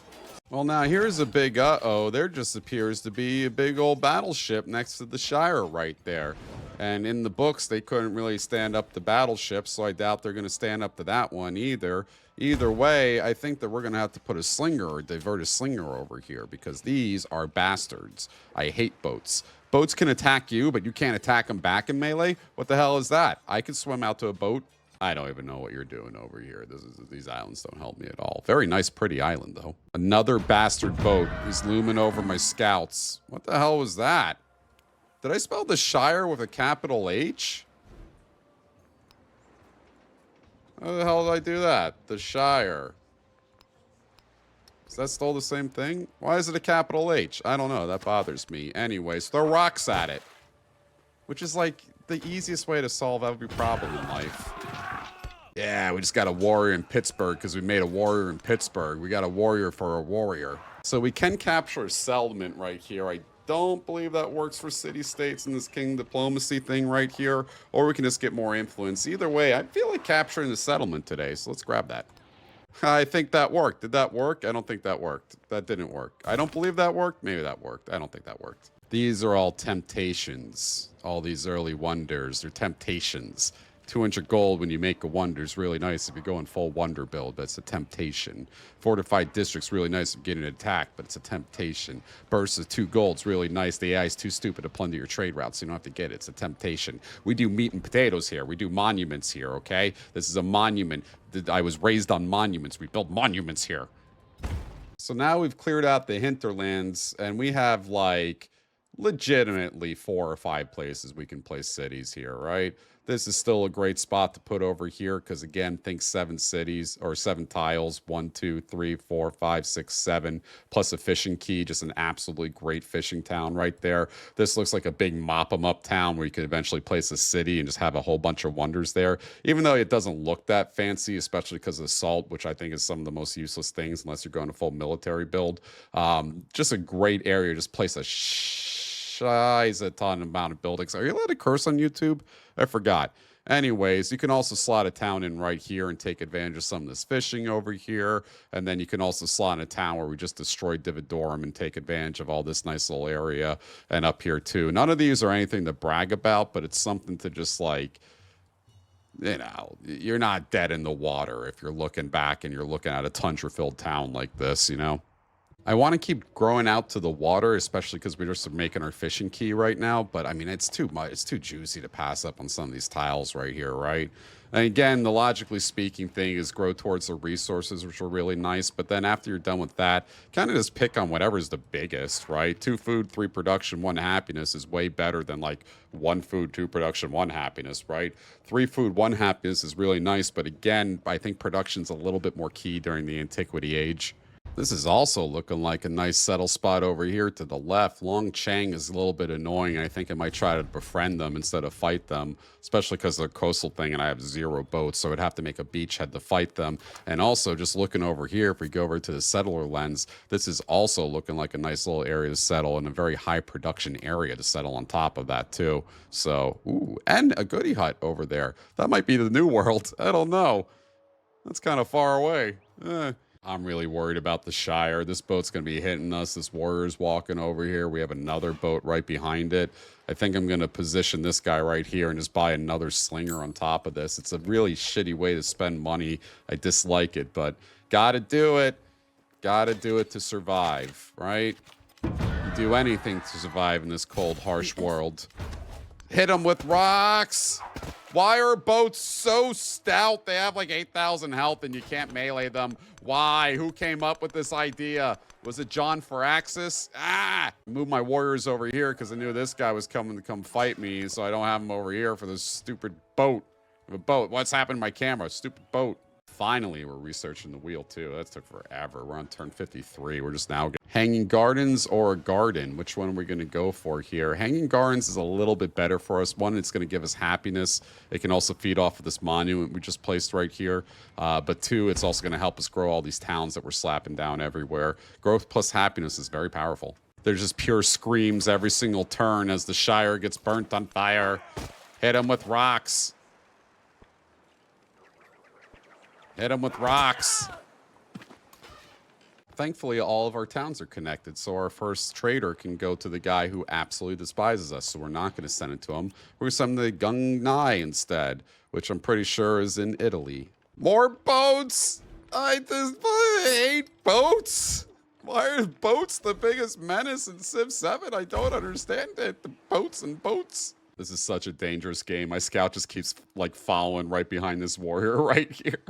A: Well, now here's a big uh-oh. There just appears to be a big old battleship next to the Shire right there. And in the books, they couldn't really stand up to battleships, so I doubt they're going to stand up to that one either. Either way, I think that we're going to have to put a slinger or divert a slinger over here because these are bastards. I hate boats. Boats can attack you, but you can't attack them back in melee? What the hell is that? I could swim out to a boat. I don't even know what you're doing over here. These islands don't help me at all. Very nice, pretty island, though. Another bastard boat is looming over my scouts. What the hell was that? Did I spell the Shire with a capital H? How the hell did I do that? The Shire. Is that still the same thing? Why is it a capital H? I don't know. That bothers me. Anyways, throw rocks at it. Which is like the easiest way to solve every problem in life. Yeah, we just got a warrior in Pittsburgh because we made a warrior in Pittsburgh. We got a warrior for a warrior. So we can capture a settlement right here. I don't believe that works for city-states in this king diplomacy thing right here. Or we can just get more influence. Either way, I feel like capturing the settlement today. So let's grab that. I think that worked. Did that work? I don't think that worked. That didn't work. I don't believe that worked. Maybe that worked. I don't think that worked. These are all temptations. All these early wonders. They're temptations. 200 gold when you make a wonder is really nice if you go in full wonder build, but it's a temptation. Fortified district's really nice if you get an attack, but it's a temptation. Bursts of 2 gold's really nice. The AI is too stupid to plunder your trade routes, so you don't have to get it. It's a temptation. We do meat and potatoes here. We do monuments here, okay? This is a monument. I was raised on monuments. We build monuments here. So now we've cleared out the hinterlands, and we have, like, legitimately 4 or 5 places we can place cities here, right? This is still a great spot to put over here because, again, think 7 cities or 7 tiles. 1, 2, 3, 4, 5, 6, 7, plus a fishing key. Just an absolutely great fishing town right there. This looks like a big mop-em-up town where you could eventually place a city and just have a whole bunch of wonders there. Even though it doesn't look that fancy, especially because of salt, which I think is some of the most useless things unless you're going to full military build. Just a great area. Just place a a ton amount of buildings. Are you allowed to curse on YouTube? I forgot. Anyways, you can also slot a town in right here and take advantage of some of this fishing over here. And then you can also slot in a town where we just destroyed Dividorum and take advantage of all this nice little area. And up here too. None of these are anything to brag about, but it's something to just like, you know, you're not dead in the water if you're looking back and you're looking at a tundra-filled town like this, you know? I want to keep growing out to the water, especially because we're just making our fishing key right now. But I mean, it's too much. It's too juicy to pass up on some of these tiles right here, right? And again, the logically speaking thing is grow towards the resources, which are really nice. But then after you're done with that, kind of just pick on whatever's the biggest, right? 2 food, 3 production, 1 happiness is way better than like 1 food, 2 production, 1 happiness, right? 3 food, 1 happiness is really nice. But again, I think production's a little bit more key during the Antiquity Age. This is also looking like a nice settle spot over here to the left. Long Chang is a little bit annoying. I think I might try to befriend them instead of fight them, especially because of the coastal thing and I have 0 boats, so I'd have to make a beachhead to fight them. And also, just looking over here, if we go over to the settler lens, this is also looking like a nice little area to settle and a very high production area to settle on top of that too. So, ooh, and a goodie hut over there. That might be the new world. I don't know. That's kind of far away. I'm really worried about the Shire. This boat's going to be hitting us. This warrior's walking over here. We have another boat right behind it. I think I'm going to position this guy right here and just buy another slinger on top of this. It's a really shitty way to spend money. I dislike it, but gotta do it. Gotta do it to survive, right? You do anything to survive in this cold, harsh world. Hit them with rocks. Why are boats so stout? They have like 8,000 health and you can't melee them. Why? Who came up with this idea? Was it John Faraxis? Move my warriors over here because I knew this guy was coming to come fight me, so I don't have him over here for this stupid boat. A boat. What's happened to my camera? Stupid boat. Finally, we're researching the wheel too. That took forever. We're on turn 53. We're just now hanging gardens or a garden. Which one are we going to go for here? Hanging gardens is a little bit better for us. One, it's going to give us happiness. It can also feed off of this monument we just placed right here. But two, it's also going to help us grow all these towns that we're slapping down everywhere. Growth plus happiness is very powerful. There's just pure screams every single turn as the Shire gets burnt on fire. Hit him with rocks. Hit him with rocks. Thankfully, all of our towns are connected, so our first trader can go to the guy who absolutely despises us, so we're not going to send it to him. We're going to send him to Ghandi instead, which I'm pretty sure is in Italy. More boats! I just hate boats! Why are boats the biggest menace in Civ 7? I don't understand it. The boats and boats. This is such a dangerous game. My scout just keeps, like, following right behind this warrior right here.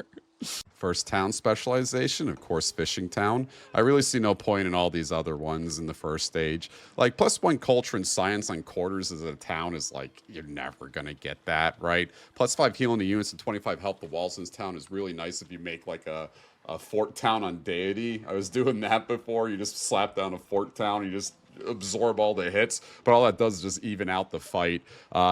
A: First town specialization, of course, fishing town. I really see no point in all these other ones in the first stage. Like, +1 culture and science on quarters as a town is like, you're never gonna get that, right? +5 healing the units and 25 help the walls in this town is really nice if you make like a fort town on deity. I was doing that before. You just slap down a fort town, you just absorb all the hits, but all that does is just even out the fight.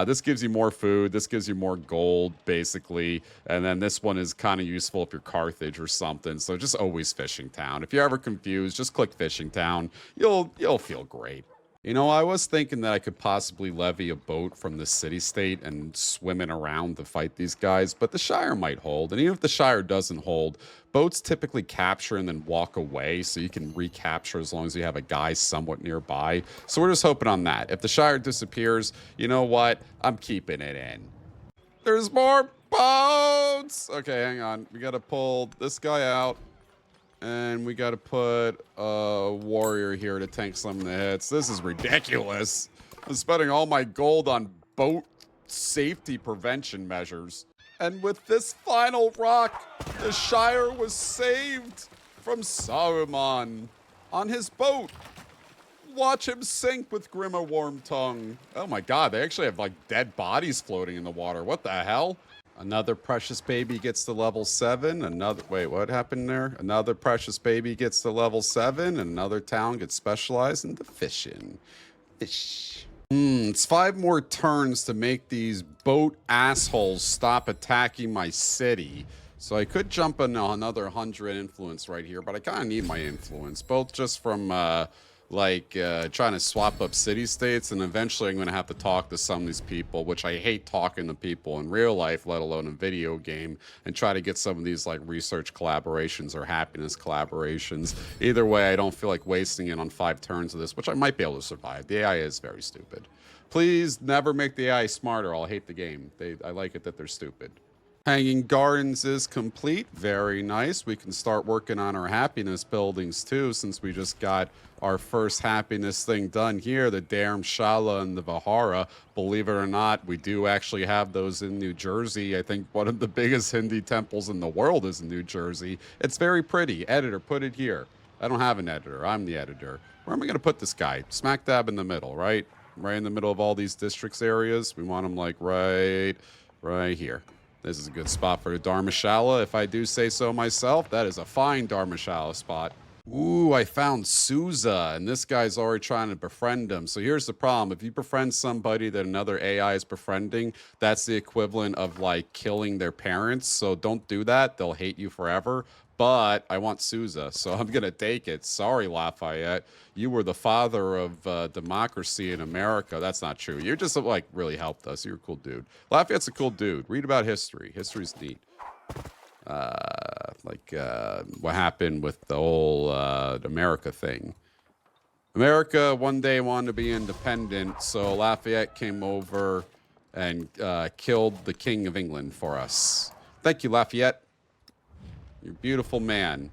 A: This gives you more food, this gives you more gold basically, and then this one is kind of useful if you're Carthage or something. So just always fishing town. If you're ever confused, just click fishing town. You'll feel great. You know, I was thinking that I could possibly levy a boat from the city-state and swim it around to fight these guys, but the Shire might hold. And even if the Shire doesn't hold, boats typically capture and then walk away, so you can recapture as long as you have a guy somewhat nearby. So we're just hoping on that. If the Shire disappears, you know what? I'm keeping it in. There's more boats! Okay, hang on. We gotta pull this guy out. And we got to put a warrior here to tank some of the hits. This is ridiculous. I'm spending all my gold on boat safety prevention measures. And with this final rock, the Shire was saved from Saruman on his boat. Watch him sink with Grimmer Wormtongue. Oh my god, they actually have like dead bodies floating in the water. What the hell? Another precious baby gets to level 7. Wait, what happened there? Another precious baby gets to level 7. Another town gets specialized into fishing. Fish. It's 5 more turns to make these boat assholes stop attacking my city. So I could jump in another 100 influence right here, but I kind of need my influence, both just from trying to swap up city-states, and eventually I'm going to have to talk to some of these people, which I hate talking to people in real life, let alone a video game, and try to get some of these like research collaborations or happiness collaborations. Either way, I don't feel like wasting it on 5 turns of this, which I might be able to survive. The AI is very stupid. Please never make the AI smarter. I'll hate the game. I like it that they're stupid. Hanging Gardens is complete. Very nice. We can start working on our happiness buildings too, since we just got our first happiness thing done here, the Dharamshala and the Vihara. Believe it or not, we do actually have those in New Jersey. I think one of the biggest Hindi temples in the world is in New Jersey. It's very pretty. Editor, put it here. I don't have an editor. I'm the editor. Where am I going to put this guy? Smack dab in the middle, right? Right in the middle of all these districts areas. We want him like right here. This is a good spot for a Dharamshala, if I do say so myself. That is a fine Dharamshala spot. Ooh, I found Souza, and this guy's already trying to befriend him. So here's the problem. If you befriend somebody that another AI is befriending, that's the equivalent of, like, killing their parents. So don't do that. They'll hate you forever. But I want Souza, so I'm going to take it. Sorry, Lafayette. You were the father of democracy in America. That's not true. You just, like, really helped us. You're a cool dude. Lafayette's a cool dude. Read about history. History's neat. What happened with the whole America thing. America one day wanted to be independent, so Lafayette came over and killed the King of England for us. Thank you, Lafayette. You're a beautiful man.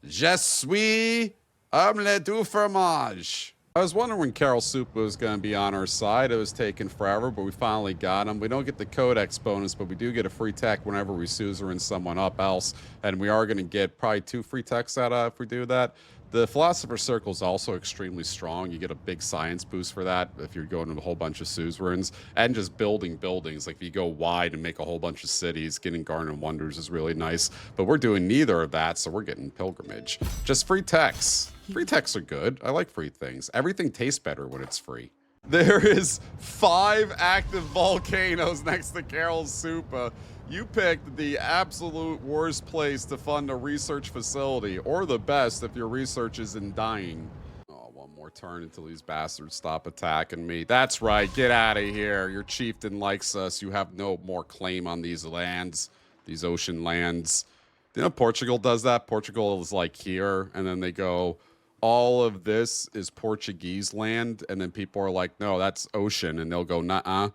A: Je suis omelette du fromage. I was wondering when Carol Soup was going to be on our side. It was taking forever, but we finally got him. We don't get the Codex bonus, but we do get a free tech whenever we suzerain someone up else. And we are going to get probably 2 free techs out of if we do that. The Philosopher's Circle is also extremely strong. You get a big science boost for that if you're going to a whole bunch of suzerains. And just building buildings. Like if you go wide and make a whole bunch of cities, getting Garden of Wonders is really nice. But we're doing neither of that, so we're getting Pilgrimage. Just free techs. Free techs are good. I like free things. Everything tastes better when it's free. There is 5 active volcanoes next to Carol's Supa. You picked the absolute worst place to fund a research facility, or the best if your research is in dying. Oh, one more turn until these bastards stop attacking me. That's right, get out of here. Your chieftain likes us. You have no more claim on these lands, these ocean lands. You know, Portugal does that. Portugal is like here, and then they go, all of this is Portuguese land, and then people are like, no, that's ocean, and they'll go, nuh-uh.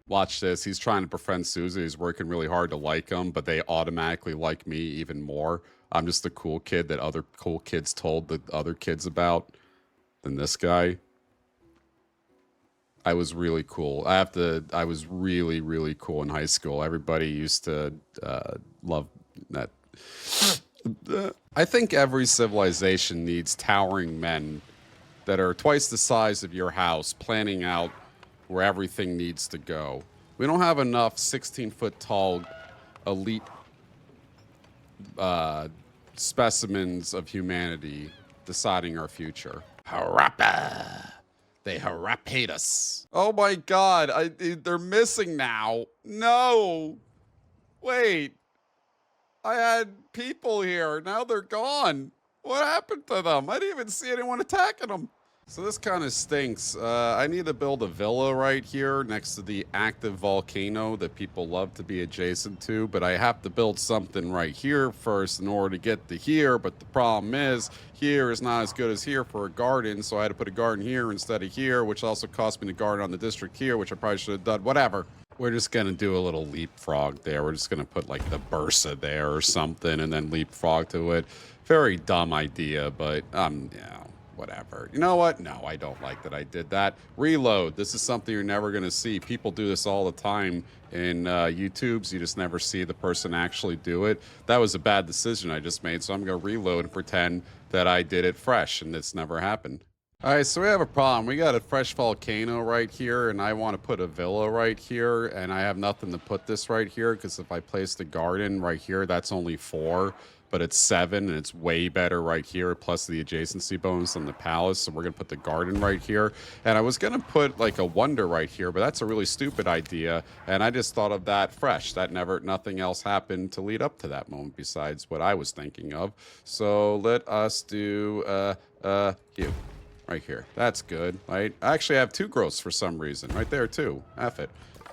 A: Watch this. He's trying to befriend Susie. He's working really hard to like him, but they automatically like me even more. I'm just the cool kid that other cool kids told the other kids about than this guy. I was really cool. I was really, really cool in high school. Everybody used to love that. I think every civilization needs towering men that are twice the size of your house, planning out where everything needs to go. We don't have enough 16-foot tall elite specimens of humanity deciding our future. Harappa! They hate us. Oh my god, they're missing now. No! Wait. I had people here, now they're gone. What happened to them? I didn't even see anyone attacking them. So this kind of stinks. I need to build a villa right here next to the active volcano that people love to be adjacent to, but I have to build something right here first in order to get to here, but the problem is here is not as good as here for a garden, so I had to put a garden here instead of here, which also cost me the garden on the district here, which I probably should have done. Whatever. We're just going to do a little leapfrog there. We're just going to put like the Bursa there or something and then leapfrog to it. Very dumb idea, but yeah. Whatever. You know what? No, I don't like that I did that. Reload. This is something you're never going to see. People do this all the time in YouTubes. You just never see the person actually do it. That was a bad decision I just made, so I'm going to reload and pretend that I did it fresh, and it's never happened. All right, so we have a problem. We got a fresh volcano right here, and I want to put a villa right here, and I have nothing to put this right here, because if I place the garden right here, that's only 4. But it's 7, and it's way better right here, plus the adjacency bonus on the palace. So we're going to put the garden right here. And I was going to put like a wonder right here, but that's a really stupid idea. And I just thought of that fresh. Nothing else happened to lead up to that moment besides what I was thinking of. So let us do you right here. That's good, right? I actually have 2 growths for some reason right there too. F it.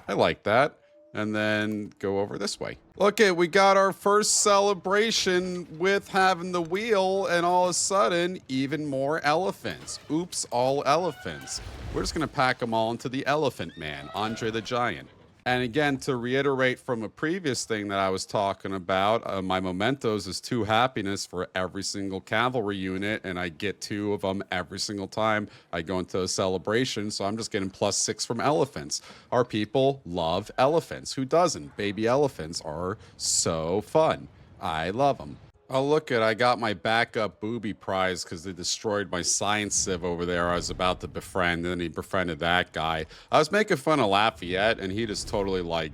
A: I like that. And then go over this way. Okay, we got our first celebration with having the wheel, and all of a sudden, even more elephants. Oops, all elephants. We're just gonna pack them all into the Elephant Man, Andre the Giant. And again, to reiterate from a previous thing that I was talking about, my mementos is 2 happiness for every single cavalry unit, and I get 2 of them every single time I go into a celebration, so I'm just getting +6 from elephants. Our people love elephants. Who doesn't? Baby elephants are so fun. I love them. Oh, look I got my backup booby prize because they destroyed my science civ over there I was about to befriend, and then he befriended that guy. I was making fun of Lafayette, and he just totally, like,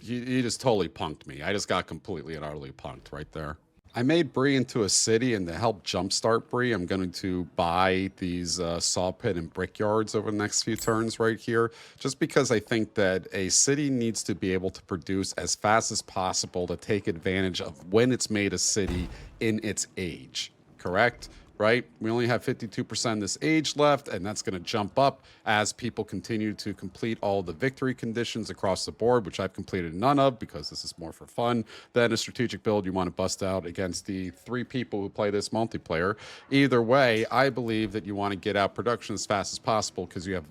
A: he just totally punked me. I just got completely and utterly punked right there. I made Bree into a city, and to help jumpstart Bree, I'm going to buy these saw pit and brickyards over the next few turns right here, just because I think that a city needs to be able to produce as fast as possible to take advantage of when it's made a city in its age, correct? Right? We only have 52% of this age left, and that's going to jump up as people continue to complete all the victory conditions across the board, which I've completed none of because this is more for fun than a strategic build you want to bust out against the 3 people who play this multiplayer. Either way, I believe that you want to get out production as fast as possible because you're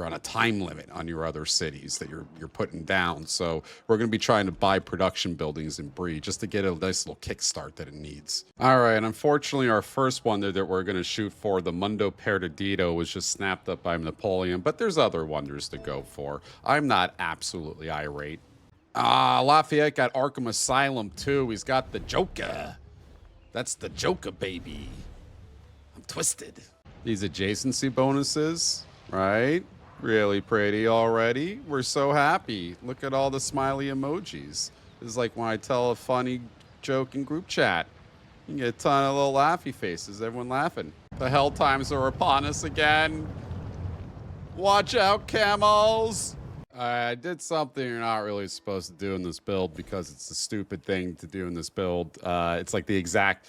A: on a time limit on your other cities that you're putting down. So we're going to be trying to buy production buildings in Bree just to get a nice little kickstart that it needs. All right, unfortunately, our first wonder that we're going to shoot for, the Mundo Perdidito, was just snapped up by Napoleon, but there's other wonders to go for. I'm not absolutely irate. Lafayette got Arkham Asylum too. He's got the Joker. That's the Joker, baby. twisted. These adjacency bonuses, right? Really pretty already. We're so happy. Look at all the smiley emojis. This is like when I tell a funny joke in group chat. You get a ton of little laughy faces, everyone laughing. The hell times are upon us again. Watch out, camels! I did something you're not really supposed to do in this build because it's a stupid thing to do in this build. It's like the exact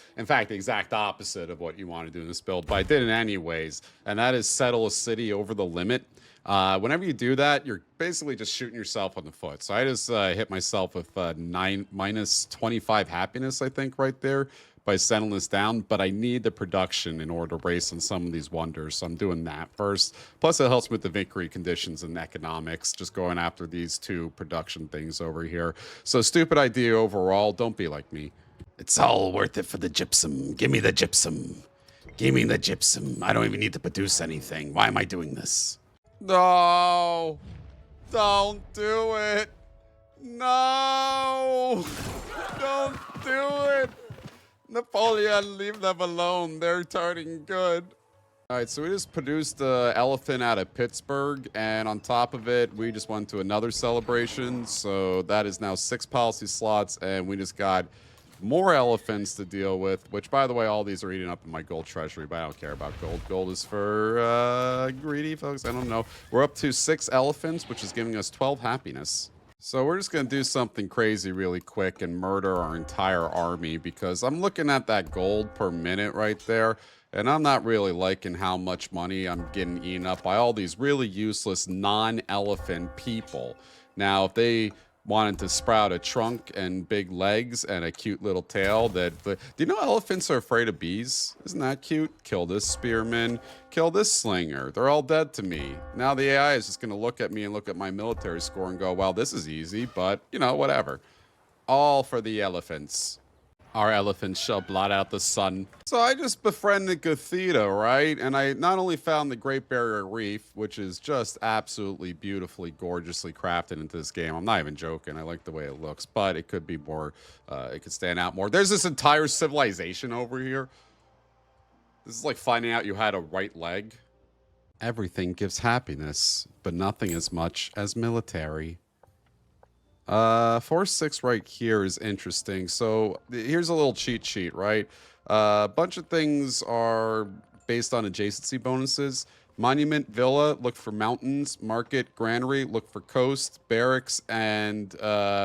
A: opposite of what you want to do in this build, but I did it anyways, and that is settle a city over the limit. Whenever you do that, you're basically just shooting yourself on the foot. So I just hit myself with minus 25 happiness, I think, right there by settling this down, but I need the production in order to race on some of these wonders, so I'm doing that first. Plus, it helps with the victory conditions and economics, just going after these two production things over here. So, stupid idea overall. Don't be like me. It's all worth it for the gypsum. Give me the gypsum. Give me the gypsum. I don't even need to produce anything. Why am I doing this? No! Don't do it! No! Don't do it! Napoleon, leave them alone. They're turning good. All right, so we just produced the elephant out of Pittsburgh, and on top of it, we just went to another celebration. So that is now 6 policy slots, and we just got more elephants to deal with, which, by the way, all these are eating up in my gold treasury, but I don't care about gold. Gold is for greedy folks. I don't know. We're up to 6 elephants, which is giving us 12 happiness. So we're just going to do something crazy really quick and murder our entire army because I'm looking at that gold per minute right there, and I'm not really liking how much money I'm getting eaten up by all these really useless non-elephant people. Now, if they wanted to sprout a trunk and big legs and a cute little tail do you know elephants are afraid of bees? Isn't that cute? Kill this spearman, kill this slinger. They're all dead to me. Now the AI is just going to look at me and look at my military score and go, well, this is easy, but, you know, whatever. All for the elephants. Our elephants shall blot out the sun. So I just befriended Gathita, right? And I not only found the Great Barrier Reef, which is just absolutely beautifully, gorgeously crafted into this game. I'm not even joking. I like the way it looks, but it could be more, it could stand out more. There's this entire civilization over here. This is like finding out you had a right leg. Everything gives happiness, but nothing as much as military. 4-6 right here is interesting. So here's a little cheat sheet, right? A bunch of things are based on adjacency bonuses. Monument, Villa, look for mountains. Market, Granary, look for coast. Barracks and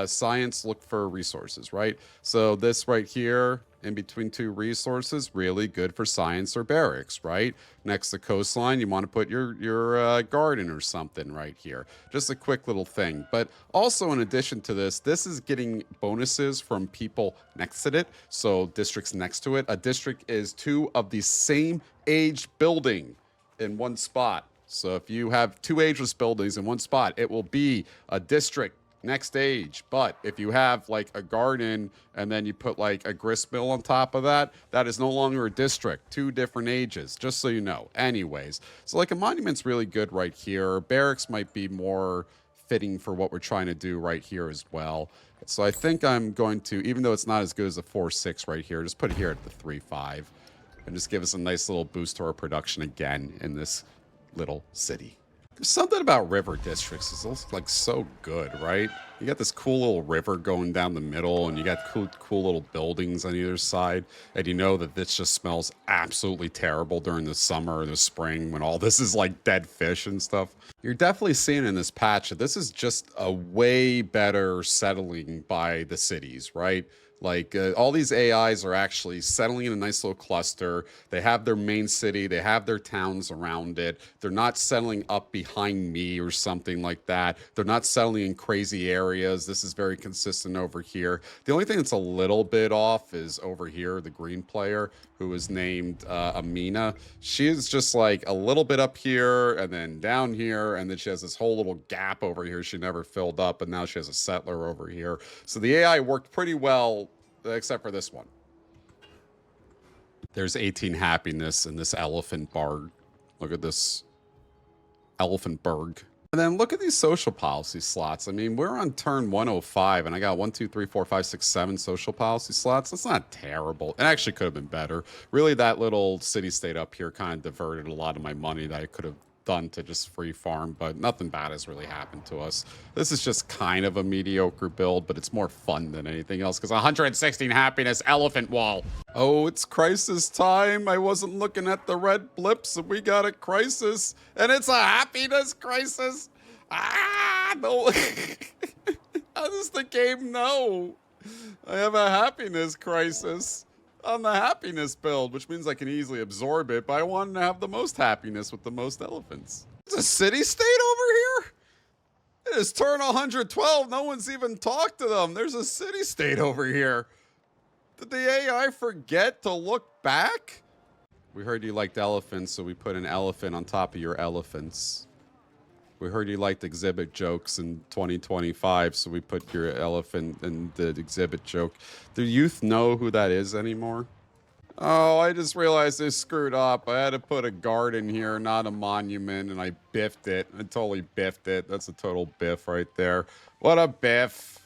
A: Science, look for resources, right? So this right here, in between 2 resources, really good for Science or Barracks, right? Next to coastline, you want to put your garden or something right here. Just a quick little thing. But also, in addition to this, this is getting bonuses from people next to it. So districts next to it. A district is 2 of the same age building in one spot. So if you have 2 ageless buildings in one spot, it will be a district next age. But if you have like a garden and then you put like a grist mill on top of that, that is no longer a district. 2 different ages, just so you know. Anyways, so like a monument's really good right here. Barracks might be more fitting for what we're trying to do right here as well. So I think I'm going to, even though it's not as good as a 4-6 right here, just put it here at the 3-5 and just give us a nice little boost to our production again in this little city. There's something about river districts. It's also like so good, right? You got this cool little river going down the middle, and you got cool little buildings on either side. And you know that this just smells absolutely terrible during the summer or the spring when all this is like dead fish and stuff. You're definitely seeing in this patch that this is just a way better settling by the cities, right? Like all these AIs are actually settling in a nice little cluster. They have their main city. They have their towns around it. They're not settling up behind me or something like that. They're not settling in crazy areas. This is very consistent over here. The only thing that's a little bit off is over here, the green player who is named Amina. She is just like a little bit up here and then down here. And then she has this whole little gap over here she never filled up. And now she has a settler over here. So the AI worked pretty well, except for this one. There's 18 happiness in this elephant barg. Look at this elephant berg. And then look at these social policy slots. I mean, we're on turn 105, and I got 1, 2, 3, 4, 5, 6, 7 social policy slots. That's not terrible. It actually could have been better. Really, that little city-state up here kind of diverted a lot of my money that I could have done to just free farm, but nothing bad has really happened to us. This is just kind of a mediocre build, but it's more fun than anything else because 116 happiness elephant wall. Oh, it's crisis time. I wasn't looking at the red blips and we got a crisis, and it's a happiness crisis. Ah, no. How does the game know? I have a happiness crisis on the happiness build, which means I can easily absorb it, but I wanted to have the most happiness with the most elephants. There's a city-state over here? It is turn 112. No one's even talked to them. There's a city-state over here. Did the AI forget to look back? We heard you liked elephants, so we put an elephant on top of your elephants. We heard you liked exhibit jokes in 2025, so we put your elephant in the exhibit joke. Do youth know who that is anymore? Oh, I just realized I screwed up. I had to put a garden here, not a monument, and I biffed it. I totally biffed it. That's a total biff right there. What a biff.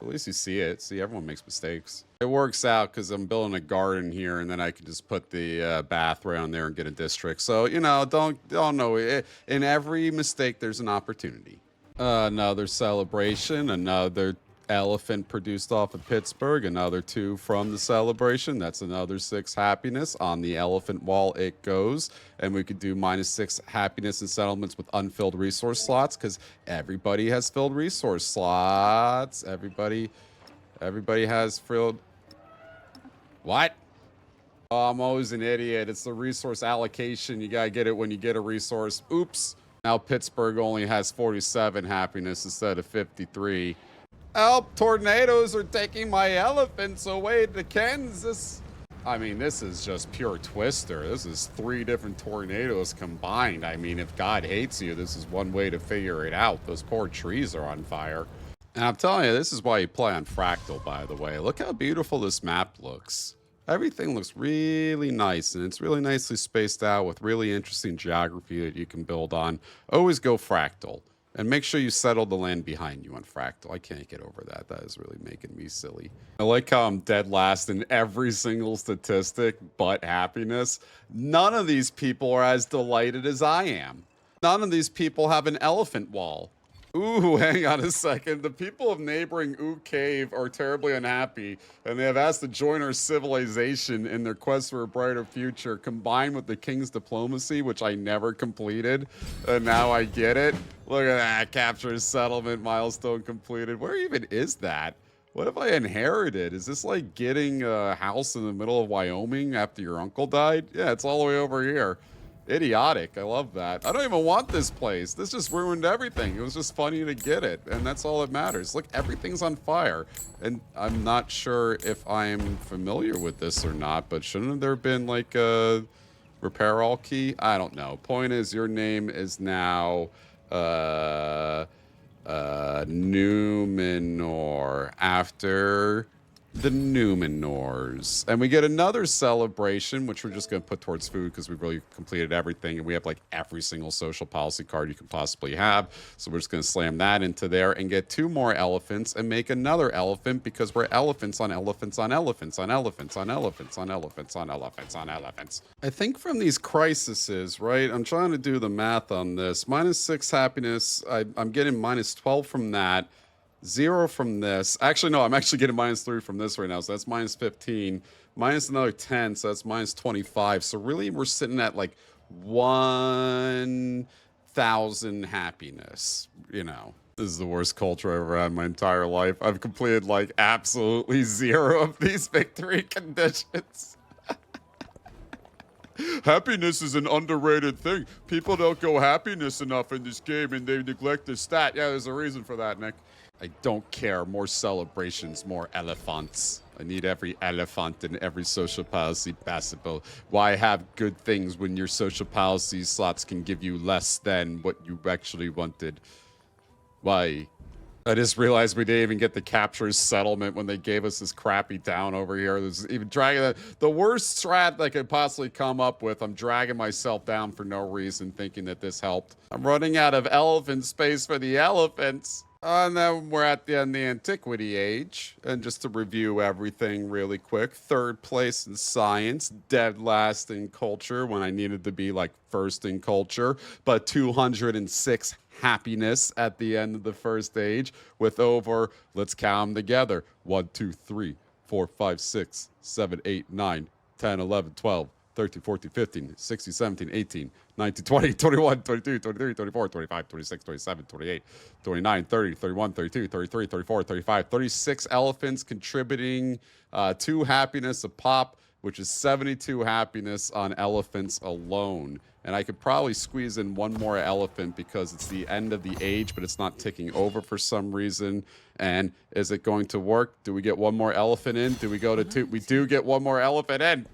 A: At least you see it. See, everyone makes mistakes. It works out because I'm building a garden here, and then I can just put the bath right on there and get a district. So, you know, don't know. In every mistake, there's an opportunity. Another celebration, another elephant produced off of Pittsburgh, another 2 from the celebration. That's another 6 happiness. On the elephant wall it goes. And we could do -6 happiness in settlements with unfilled resource slots because everybody has filled resource slots. Everybody has filled. What? Oh, I'm always an idiot. It's the resource allocation. You gotta get it when you get a resource. Oops. Now Pittsburgh only has 47 happiness instead of 53. Help, tornadoes are taking my elephants away to Kansas. I mean, this is just pure Twister. This is 3 different tornadoes combined. I mean, if God hates you, this is one way to figure it out. Those poor trees are on fire. And I'm telling you, this is why you play on Fractal, by the way. Look how beautiful this map looks. Everything looks really nice, and it's really nicely spaced out with really interesting geography that you can build on. Always go Fractal. And make sure you settle the land behind you on Fractal. I can't get over that. That is really making me silly. I like how I'm dead last in every single statistic but happiness. None of these people are as delighted as I am. None of these people have an elephant wall. Ooh, hang on a second. The people of neighboring Ooh Cave are terribly unhappy, and they have asked to join our civilization in their quest for a brighter future, combined with the king's diplomacy, which I never completed, and now I get it. Look at that, capture a settlement, milestone completed. Where even is that? What have I inherited? Is this like getting a house in the middle of Wyoming after your uncle died? Yeah, it's all the way over here. Idiotic. I love that. I don't even want this place. This just ruined everything. It was just funny to get it, and that's all that matters. Look, everything's on fire, and I'm not sure if I'm familiar with this or not, but shouldn't there have been like a repair all key? I don't know. Point is, your name is now Numenor, after the Numenors. And we get another celebration, which we're just going to put towards food because we've really completed everything. And we have like every single social policy card you can possibly have. So we're just going to slam that into there and get 2 more elephants and make another elephant because we're elephants on elephants on elephants on elephants on elephants on elephants on elephants on elephants. I think from these crises, right? I'm trying to do the math on this. -6 happiness. I'm getting -12 from that. 0 from this. Actually, no, I'm actually getting -3 from this right now. So that's -15. Minus another 10. So that's -25. So really, we're sitting at like 1,000 happiness. You know, this is the worst culture I've ever had in my entire life. I've completed like absolutely 0 of these victory conditions. Happiness is an underrated thing. People don't go happiness enough in this game and they neglect the stat. Yeah, there's a reason for that, Nick. I don't care. More celebrations, more elephants. I need every elephant in every social policy possible. Why have good things when your social policy slots can give you less than what you actually wanted? Why? I just realized we didn't even get the capture settlement when they gave us this crappy town over here. There's even dragging the worst strat I could possibly come up with. I'm dragging myself down for no reason, thinking that this helped. I'm running out of elephant space for the elephants. And then we're at the end of the Antiquity age. And just to review everything really quick, 3rd place in science, dead last in culture when I needed to be like first in culture, but 206 happiness at the end of the first age with over, let's count them together, 1, 2, 3, 4, 5, 6, 7, 8, 9, 10, 11, 12, 13, 14, 15, 16, 17, 18, 19, 20, 21, 22, 23, 24, 25, 26, 27, 28, 29, 30, 31, 32, 33, 34, 35, 36 elephants contributing 2 happiness a pop, which is 72 happiness on elephants alone. And I could probably squeeze in one more elephant because it's the end of the age, but it's not ticking over for some reason. And is it going to work? Do we get one more elephant in? Do we go to 2? We do get one more elephant in.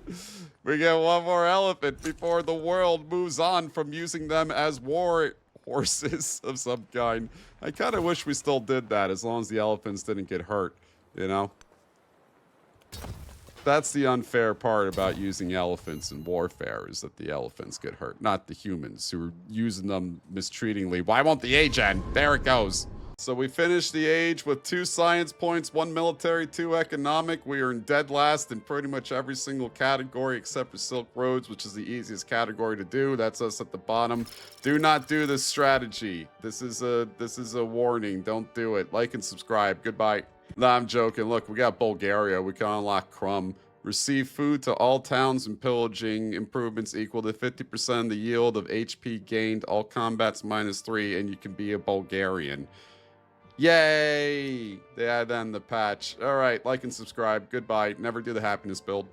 A: We get one more elephant before the world moves on from using them as war horses of some kind. I kind of wish we still did that as long as the elephants didn't get hurt, you know? That's the unfair part about using elephants in warfare, is that the elephants get hurt, not the humans who are using them mistreatingly. Why won't the age end? There it goes. So we finished the age with 2 science points, 1 military, 2 economic. We are in dead last in pretty much every single category except for Silk Roads, which is the easiest category to do. That's us at the bottom. Do not do this strategy. This is a warning. Don't do it. Like and subscribe. Goodbye. Nah, I'm joking. Look, we got Bulgaria. We can unlock Crumb. Receive food to all towns and pillaging improvements equal to 50% of the yield of HP gained. All combats -3, and you can be a Bulgarian. Yay! They add that in the patch. All right, like and subscribe. Goodbye. Never do the happiness build.